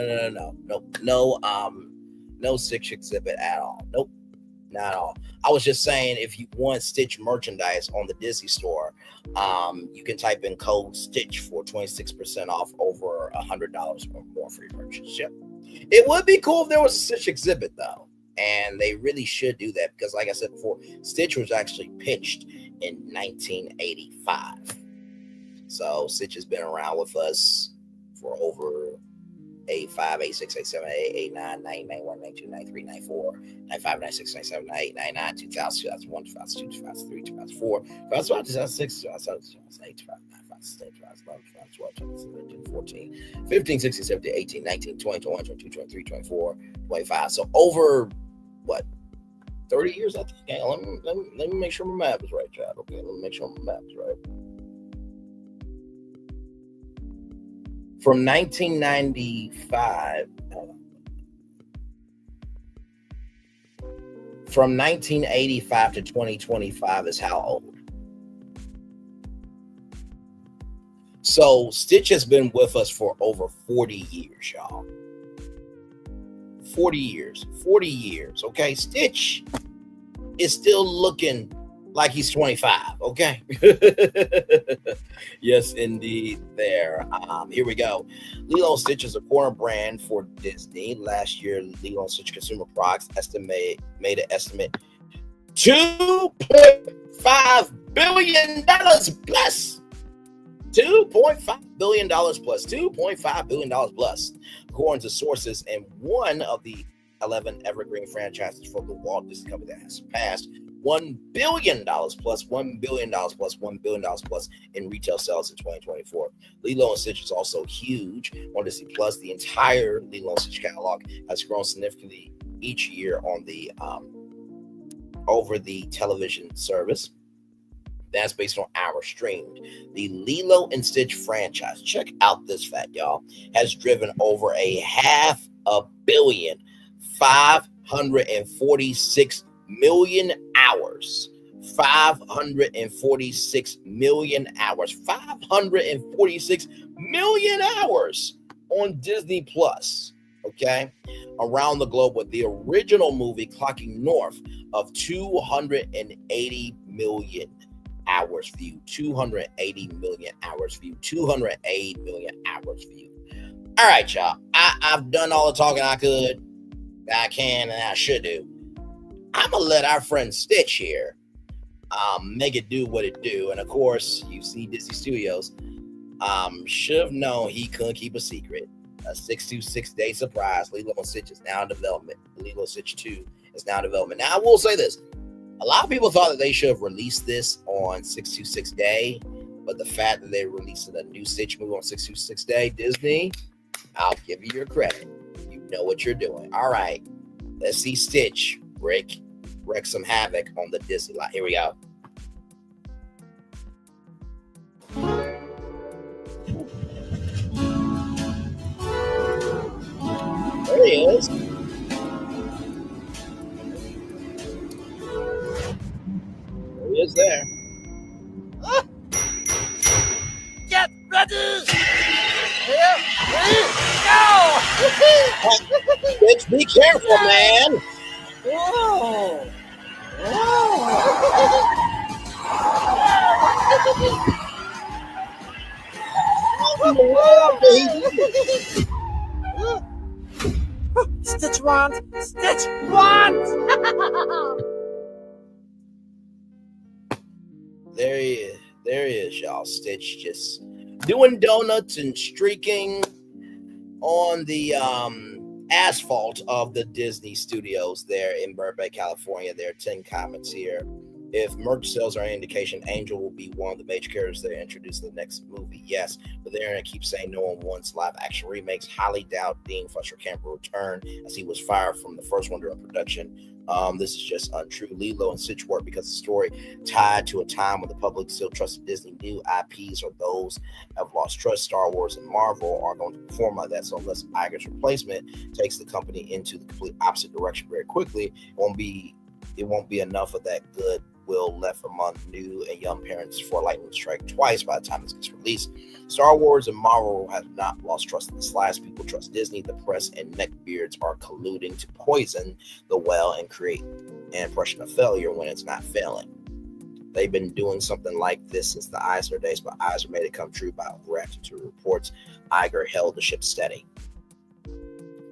Stitch exhibit at all. Nope. Not at all. I was just saying, if you want Stitch merchandise on the Disney store, you can type in code Stitch for 26% off over $100 or more for your purchase. Yep. It would be cool if there was a Stitch exhibit, though, and they really should do that because, like I said before, Stitch was actually pitched in 1985. So Stitch has been around with us for over 85, 86, 87, 88, 89, 90, 91, 92, 93, 94, 95, 96, 97, 98, 99, 2000, 2001, 2002, 2003, 2004, 2005, 2006, 2007, 2008, 2009, 2010, 2011, 2012, 2013, 14, 15, 16, 17, 18, 19, 20, 21, 22, 23, 24, 25. So over, what, 30 years, I think? Hang on, let me make sure my map is right, Chad. Okay, let me make sure my map is right. From 1995, from 1985 to 2025 is how old? So Stitch has been with us for over 40 years, y'all. 40 years, okay? Stitch is still looking like he's 25, okay? Yes, indeed, there. Here we go. Lilo and Stitch is a corner brand for Disney. Last year, Lilo and Stitch Consumer Products made an estimate $2.5 billion plus. $2.5 billion plus. $2.5 billion plus, according to sources, and one of the 11 evergreen franchises from the Walt Disney Company that has surpassed $1 billion plus, $1 billion plus, $1 billion plus in retail sales in 2024. Lilo and Stitch is also huge on Disney Plus. The entire Lilo and Stitch catalog has grown significantly each year on the over the television service. That's based on hours streamed. The Lilo and Stitch franchise, check out this fact, y'all, has driven over $500 million, 546 million hours. 546 million hours. 546 million hours on Disney Plus. Okay, around the globe, with the original movie clocking north of 280 million hours viewed. 280 million hours viewed. 208 million hours viewed. All right, y'all. I've done all the talking I could, I can, and I should do. I'm gonna let our friend Stitch here make it do what it do. And of course, you see Disney Studios should have known he couldn't keep a secret. A 626-day surprise. Lilo and Stitch is now in development. Lilo and Stitch 2 is now in development. Now, I will say this. A lot of people thought that they should have released this on 626 Day, but the fact that they released a new Stitch movie on 626 Day, Disney, I'll give you your credit. You know what you're doing. All right. Let's see Stitch wreak some havoc on the Disney lot. Here we go. There he is. There he is there. Get ready! Here we go! Bitch, be careful, man. Whoa! Stitch wand! Stitch wand! There he is. There he is, y'all. Stitch just doing donuts and streaking on the asphalt of the Disney Studios there in Burbank, California. There are 10 comments here. If merch sales are an indication, Angel will be one of the major characters they introduced in the next movie. Yes, but the internet keeps saying no one wants live action remakes. Highly doubt Dean Fletcher Campbell will return, as he was fired from the first one during production. This is just untrue. Lilo and Stitch work because the story tied to a time when the public still trusted Disney. New IPs or those have lost trust. Star Wars and Marvel are going to perform like that. So unless Iger's replacement takes the company into the complete opposite direction very quickly, it won't be enough of that goodwill left among new and young parents for lightning to strike twice by the time this gets released. Star Wars and Marvel have not lost trust in the slightest. People trust Disney. The press and neckbeards are colluding to poison the well and create an impression of failure when it's not failing. They've been doing something like this since the Eisner days, but Eisner made it come true by reacting to reports. Iger held the ship steady.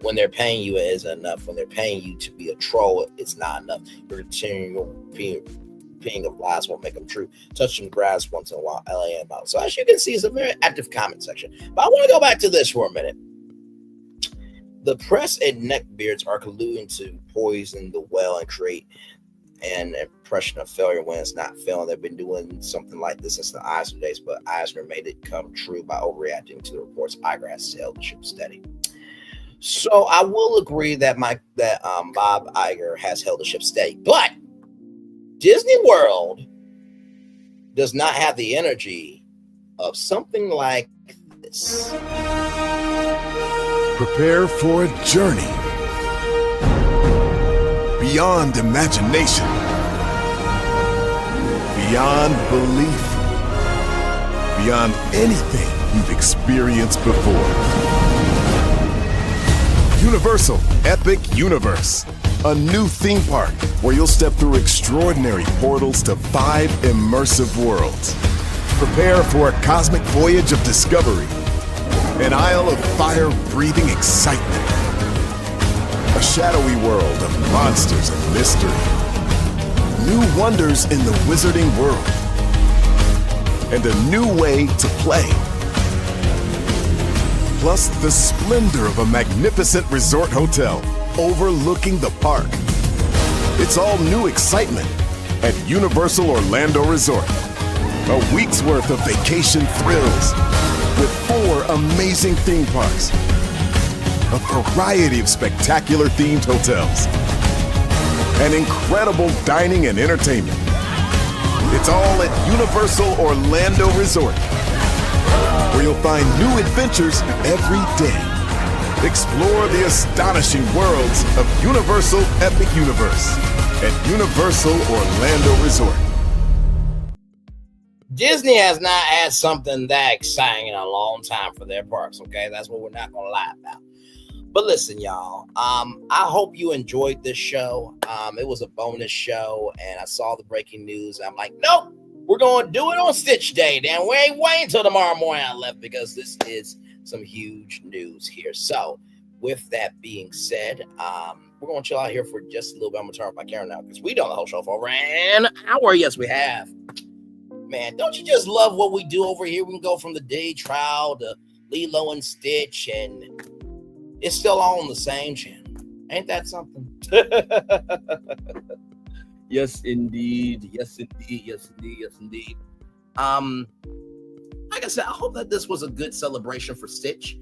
When they're paying you, it isn't enough. When they're paying you to be a troll, it's not enough. Your continual repeating of lies won't make them true. Touching the grass once in a while, LAM out. So as you can see, it's a very active comment section. But I want to go back to this for a minute. The press and neckbeards are colluding to poison the well and create an impression of failure when it's not failing. They've been doing something like this since the Eisner days, but Eisner made it come true by overreacting to the reports. Iger has sailed the ship steady. So I will agree that Bob Iger has held the ship steady, but Disney World does not have the energy of something like this. Prepare for a journey beyond imagination, beyond belief, beyond anything you've experienced before. Universal Epic Universe, a new theme park where you'll step through extraordinary portals to 5 immersive worlds. Prepare for a cosmic voyage of discovery, an isle of fire-breathing excitement, a shadowy world of monsters and mystery. new wonders in the wizarding world, and a new way to play. Plus the splendor of a magnificent resort hotel overlooking the park. It's all new excitement at Universal Orlando Resort. A week's worth of vacation thrills with 4 amazing theme parks, a variety of spectacular themed hotels, and incredible dining and entertainment. It's all at Universal Orlando Resort, where you'll find new adventures every day. Explore the astonishing worlds of Universal Epic Universe at Universal Orlando Resort. Disney has not had something that exciting in a long time for their parks, okay? That's what we're not going to lie about. But listen, y'all, I hope you enjoyed this show. It was a bonus show, and I saw the breaking news. I'm like, nope, we're going to do it on Stitch Day. Then we ain't waiting until tomorrow morning I left, because this is some huge news here. So with that being said, we're going to chill out here for just a little bit. I'm going to turn off my camera now, because we done the whole show for over an hour. Yes, we have. Man, don't you just love what we do over here? We can go from the Diddy trial to Lilo and Stitch, and it's still all on the same channel. Ain't that something? Yes, indeed. Yes, indeed. Yes, indeed. Yes, indeed. Like I said, I hope that this was a good celebration for Stitch.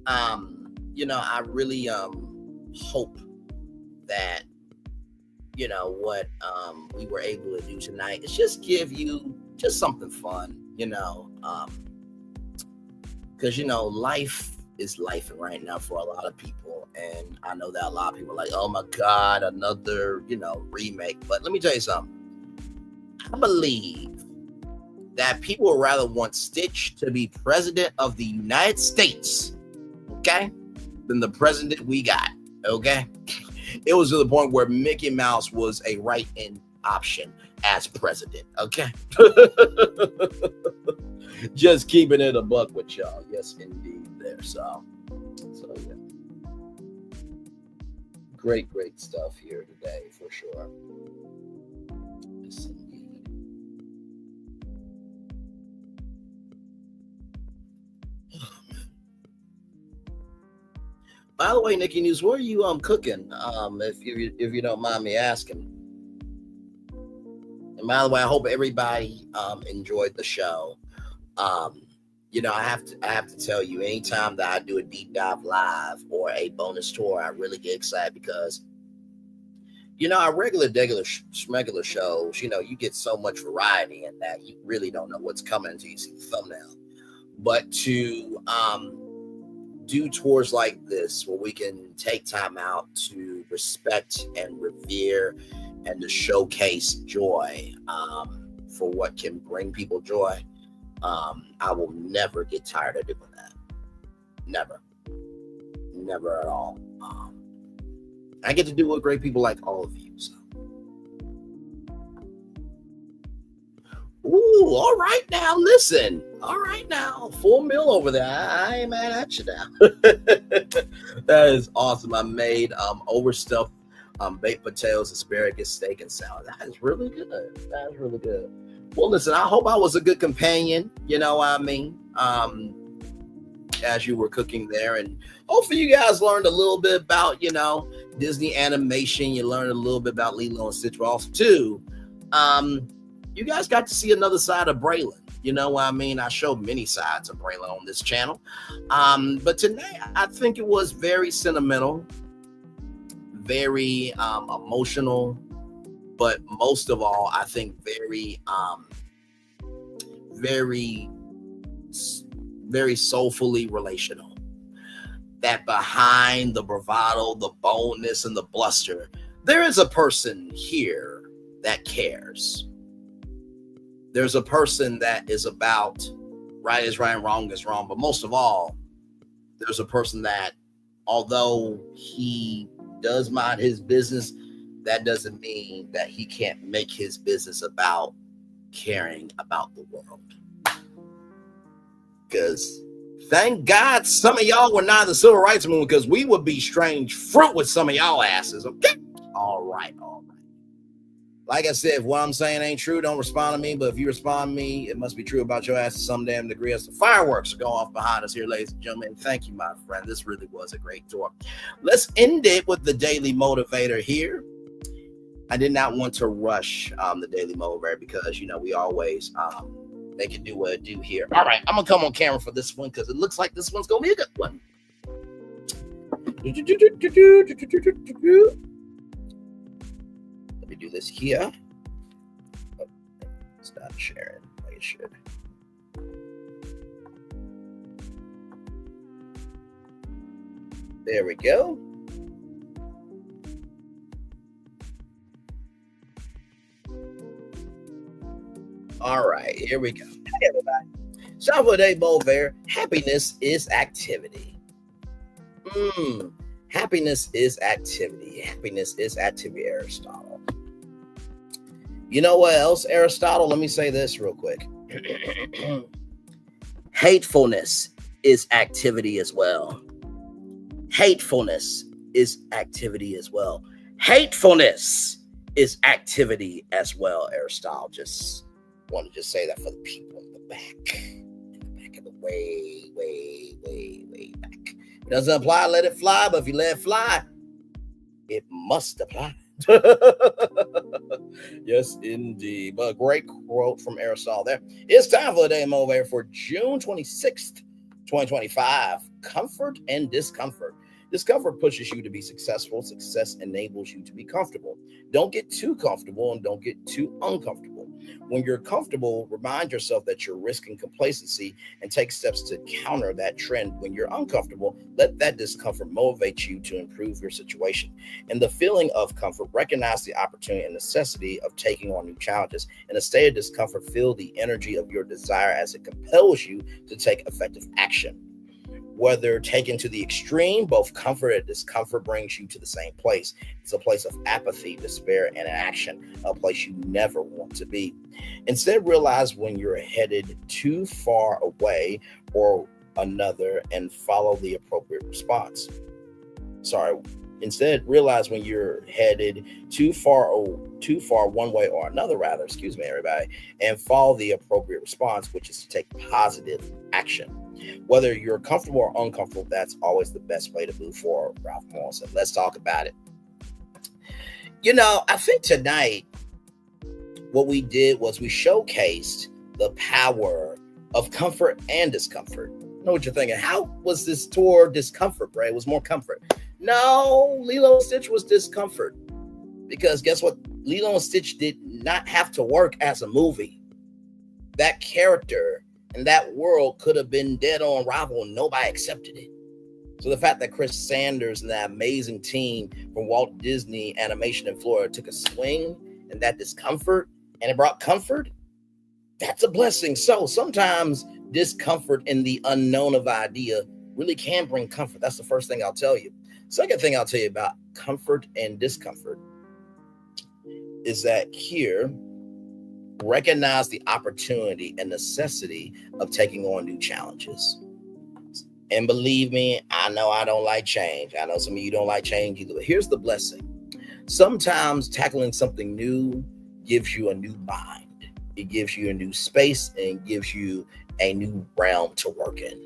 I really hope that, what we were able to do tonight is just give you just something fun, because, life is life right now for a lot of people. And I know that a lot of people are like, oh my God, another, remake. But let me tell you something. I believe that people would rather want Stitch to be president of the United States, okay, than the president we got, okay? It was to the point where Mickey Mouse was a write-in option as president, okay? Just keeping it a buck with y'all. Yes, indeed. There, so yeah. Great stuff here today for sure. Yes, indeed. By the way, Nikki News, what are you cooking? If you don't mind me asking. And by the way, I hope everybody enjoyed the show. I have to tell you, anytime that I do a deep dive live or a bonus tour, I really get excited because, our regular shows, you get so much variety in that you really don't know what's coming until you see the thumbnail. But to do tours like this, where we can take time out to respect and revere and to showcase joy for what can bring people joy, I will never get tired of doing that. Never at all. I get to do it with great people like all of you. So. Ooh, all right now, listen. All right now, full meal over there. I ain't mad at you now. That is awesome. I made overstuffed baked potatoes, asparagus, steak, and salad. That is really good. Well, listen, I hope I was a good companion, as you were cooking there. And hopefully you guys learned a little bit about, Disney animation. You learned a little bit about Lilo and Stitch. But also, too, you guys got to see another side of Braylon. I showed many sides of Braylon on this channel. But tonight, I think it was very sentimental, very emotional, but most of all, I think very soulfully relational. That behind the bravado, the boldness, and the bluster, there is a person here that cares. There's a person that is about right is right and wrong is wrong. But most of all, there's a person that, although he does mind his business, that doesn't mean that he can't make his business about caring about the world. Because thank God some of y'all were not the civil rights movement, because we would be strange fruit with some of y'all asses. Okay? All right. Like I said, if what I'm saying ain't true, don't respond to me. But if you respond to me, it must be true about your ass to some damn degree. As the fireworks are going off behind us here, ladies and gentlemen. Thank you, my friend. This really was a great tour. Let's end it with the Daily Motivator here. I did not want to rush the Daily Motivator because, you know, we always make it do what it do here. All right, I'm going to come on camera for this one because it looks like this one's going to be a good one. Let me do this here. Oh, it's not sharing like it should. There we go. All right, here we go. Hey, everybody. Shout for the day, Bover. Happiness is activity. Happiness is activity. Happiness is activity, Aristotle. You know what else, Aristotle? Let me say this real quick. Hatefulness is activity as well. Hatefulness is activity as well. Hatefulness is activity as well, Aristotle. Just want to say that for the people in the back. In the back of the way back. It doesn't apply, let it fly, but if you let it fly, it must apply. Yes, indeed. But a great quote from Aristotle there. It's time for the Day Motivator for June 26th, 2025. Comfort and discomfort. Discomfort pushes you to be successful. Success enables you to be comfortable. Don't get too comfortable and don't get too uncomfortable. When you're comfortable, remind yourself that you're risking complacency and take steps to counter that trend. When you're uncomfortable, let that discomfort motivate you to improve your situation. In the feeling of comfort, recognize the opportunity and necessity of taking on new challenges. In a state of discomfort, feel the energy of your desire as it compels you to take effective action. Whether taken to the extreme, both comfort and discomfort brings you to the same place. It's a place of apathy, despair, and inaction, a place you never want to be. Instead, realize when you're headed too far away or another and follow the appropriate response. Instead, realize when you're headed too far one way or another, everybody, and follow the appropriate response, which is to take positive action. Whether you're comfortable or uncomfortable, that's always the best way to move forward, Ralph Morrison. Let's talk about it. You know, I think tonight what we did was we showcased the power of comfort and discomfort. I know what you're thinking. How was this tour discomfort, Bray? It was more comfort. No, Lilo and Stitch was discomfort. Because guess what? Lilo and Stitch did not have to work as a movie. That character and that world could have been dead on arrival and nobody accepted it. So the fact that Chris Sanders and that amazing team from Walt Disney Animation in Florida took a swing and that discomfort and it brought comfort, that's a blessing. So sometimes discomfort in the unknown of idea really can bring comfort. That's the first thing I'll tell you. Second thing I'll tell you about comfort and discomfort is that here, recognize the opportunity and necessity of taking on new challenges. And believe me, I know I don't like change. I know some of you don't like change either. But here's the blessing. Sometimes tackling something new gives you a new mind. It gives you a new space and gives you a new realm to work in.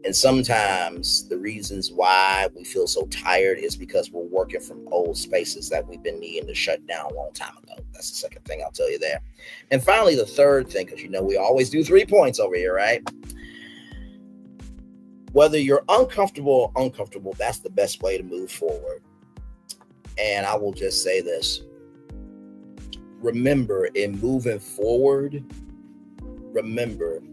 And sometimes the reasons why we feel so tired is because we're working from old spaces that we've been needing to shut down a long time ago. That's the second thing I'll tell you there. And finally, the third thing, because you know we always do 3 points over here, right? Whether you're uncomfortable or uncomfortable, that's the best way to move forward. And I will just say this. Remember, in moving forward, remember,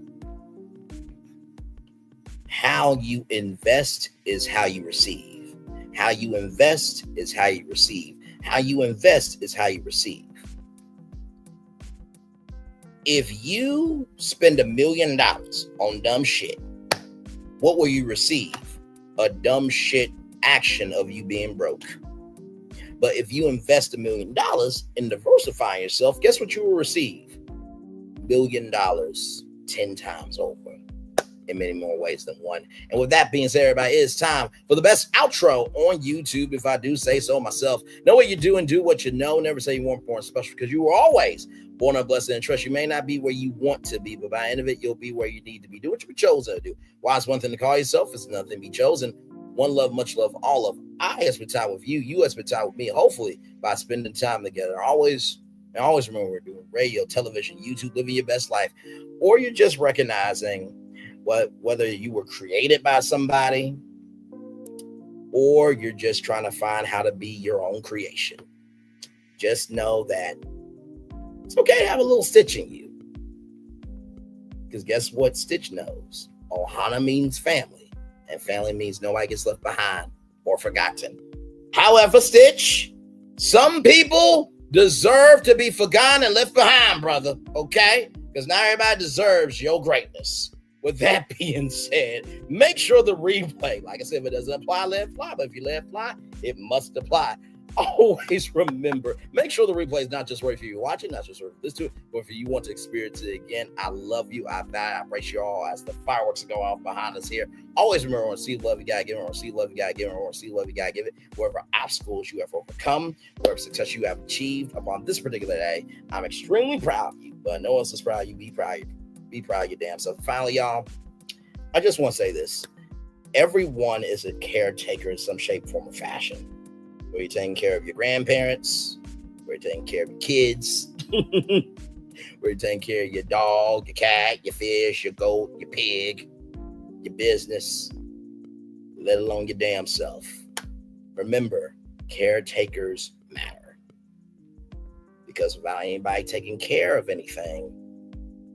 how you invest is how you receive. How you invest is how you receive. How you invest is how you receive. If you spend $1 million on dumb shit, what will you receive? A dumb shit action of you being broke. But if you invest $1 million in diversifying yourself, guess what you will receive? $1 million 10 times over. in many more ways than one. And with that being said, everybody, it's time for the best outro on YouTube, if I do say so myself. Know what you do and do what you know. Never say you weren't born special, because you were always born up, blessed, and trust. You may not be where you want to be, but by the end of it, you'll be where you need to be. Do what you were chosen to do. Why it's one thing to call yourself, it's another thing to be chosen. One love, much love, all love. I have spent time with you. You have spent time with me. Hopefully, by spending time together. Always remember, we're doing radio, television, YouTube, living your best life, or you're just recognizing whether you were created by somebody, or you're just trying to find how to be your own creation. Just know that it's okay to have a little Stitch in you. Because guess what Stitch knows? Ohana means family, and family means nobody gets left behind or forgotten. However, Stitch, some people deserve to be forgotten and left behind, brother, okay? Because not everybody deserves your greatness. With that being said, make sure the replay, like I said, if it doesn't apply, let it fly. But if you let it fly, it must apply. Always remember, make sure the replay is not just right for you watching, not just right for this too, but if you want to experience it again. I love you. I embrace you all as the fireworks go off behind us here. Always remember, when see love, you gotta give it. When see love, you gotta give it. When see love, you gotta give it. Whatever obstacles you have overcome, whatever success you have achieved upon this particular day, I'm extremely proud of you. But no one's as proud of you. Be proud of your damn self. Finally, y'all, I just want to say this. Everyone is a caretaker in some shape, form, or fashion. Where you're taking care of your grandparents, where you're taking care of your kids, where you're taking care of your dog, your cat, your fish, your goat, your pig, your business, let alone your damn self. Remember, caretakers matter. Because without anybody taking care of anything,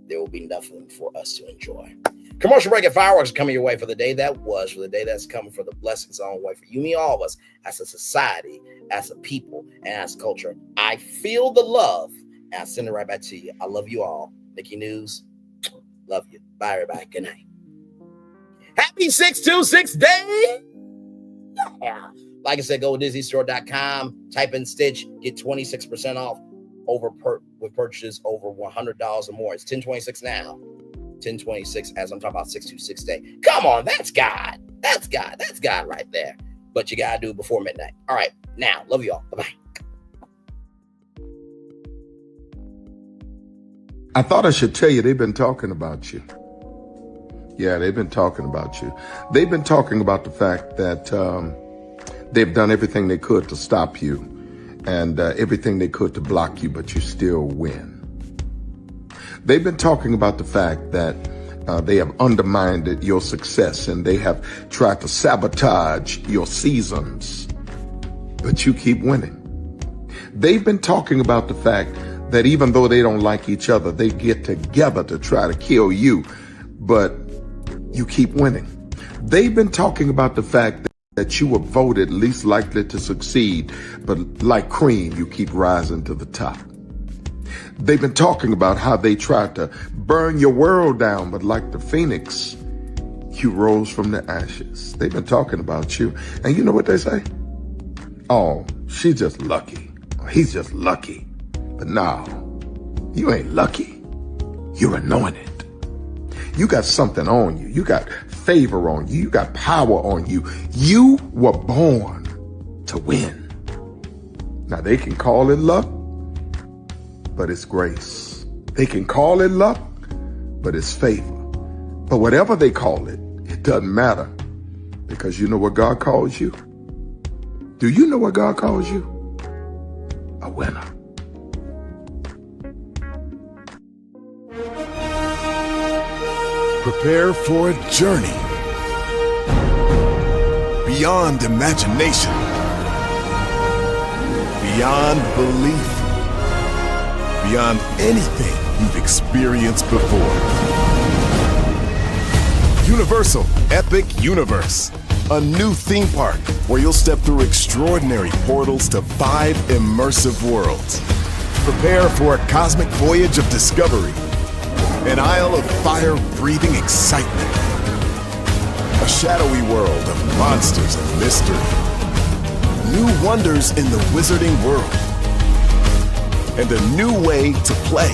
there will be nothing for us to enjoy. Commercial break and fireworks are coming your way for the day that was, for the day that's coming, for the blessings on the way for you, me, all of us, as a society, as a people, and as a culture. I feel the love, and I send it right back to you. I love you all. Mickey News, love you. Bye, everybody. Good night. Happy 626 day. Yeah. Like I said, go to DisneyStore.com, type in Stitch, get 26% off with purchases over $100 or more. It's 1026 now. 1026 as I'm talking about 626 day. Come on, that's God. That's God. That's God right there. But you gotta do it before midnight. All right, now, love you all. Bye-bye. I thought I should tell you, they've been talking about you. Yeah, they've been talking about you. They've been talking about the fact that they've done everything they could to stop you and everything they could to block you, but you still win. They've been talking about the fact that they have undermined your success and they have tried to sabotage your seasons, but you keep winning. They've been talking about the fact that even though they don't like each other, they get together to try to kill you, but you keep winning. They've been talking about the fact that you were voted least likely to succeed, but like cream, you keep rising to the top. They've been talking about how they tried to burn your world down, but like the phoenix, you rose from the ashes. They've been talking about you. And you know what they say? Oh, she's just lucky. He's just lucky. But no, you ain't lucky. You're anointed. You got something on you. You got favor on you. You got power on you. You were born to win. Now they can call it luck, but it's grace. They can call it luck, but it's favor. But whatever they call it, it doesn't matter, because you know what God calls you? Do you know what God calls you? A winner. Prepare for a journey beyond imagination, beyond belief, beyond anything you've experienced before. Universal Epic Universe, a new theme park where you'll step through extraordinary portals to 5 immersive worlds. Prepare for a cosmic voyage of discovery, an isle of fire-breathing excitement, a shadowy world of monsters and mystery, new wonders in the wizarding world, and a new way to play.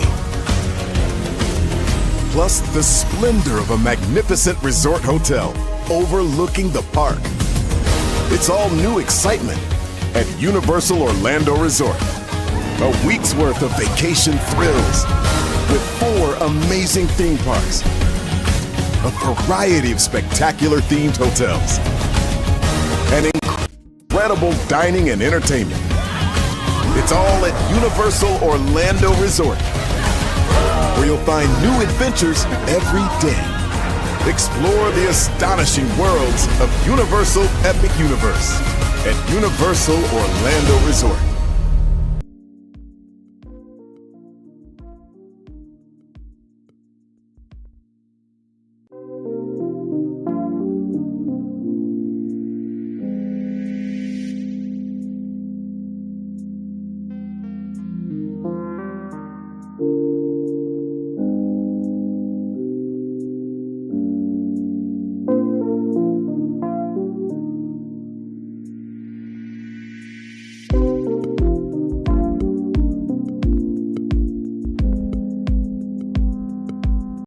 plus the splendor of a magnificent resort hotel overlooking the park. It's all new excitement at Universal Orlando Resort. A week's worth of vacation thrills with 4 amazing theme parks, a variety of spectacular themed hotels, and incredible dining and entertainment. It's all at Universal Orlando Resort, where you'll find new adventures every day. Explore the astonishing worlds of Universal Epic Universe at Universal Orlando Resort.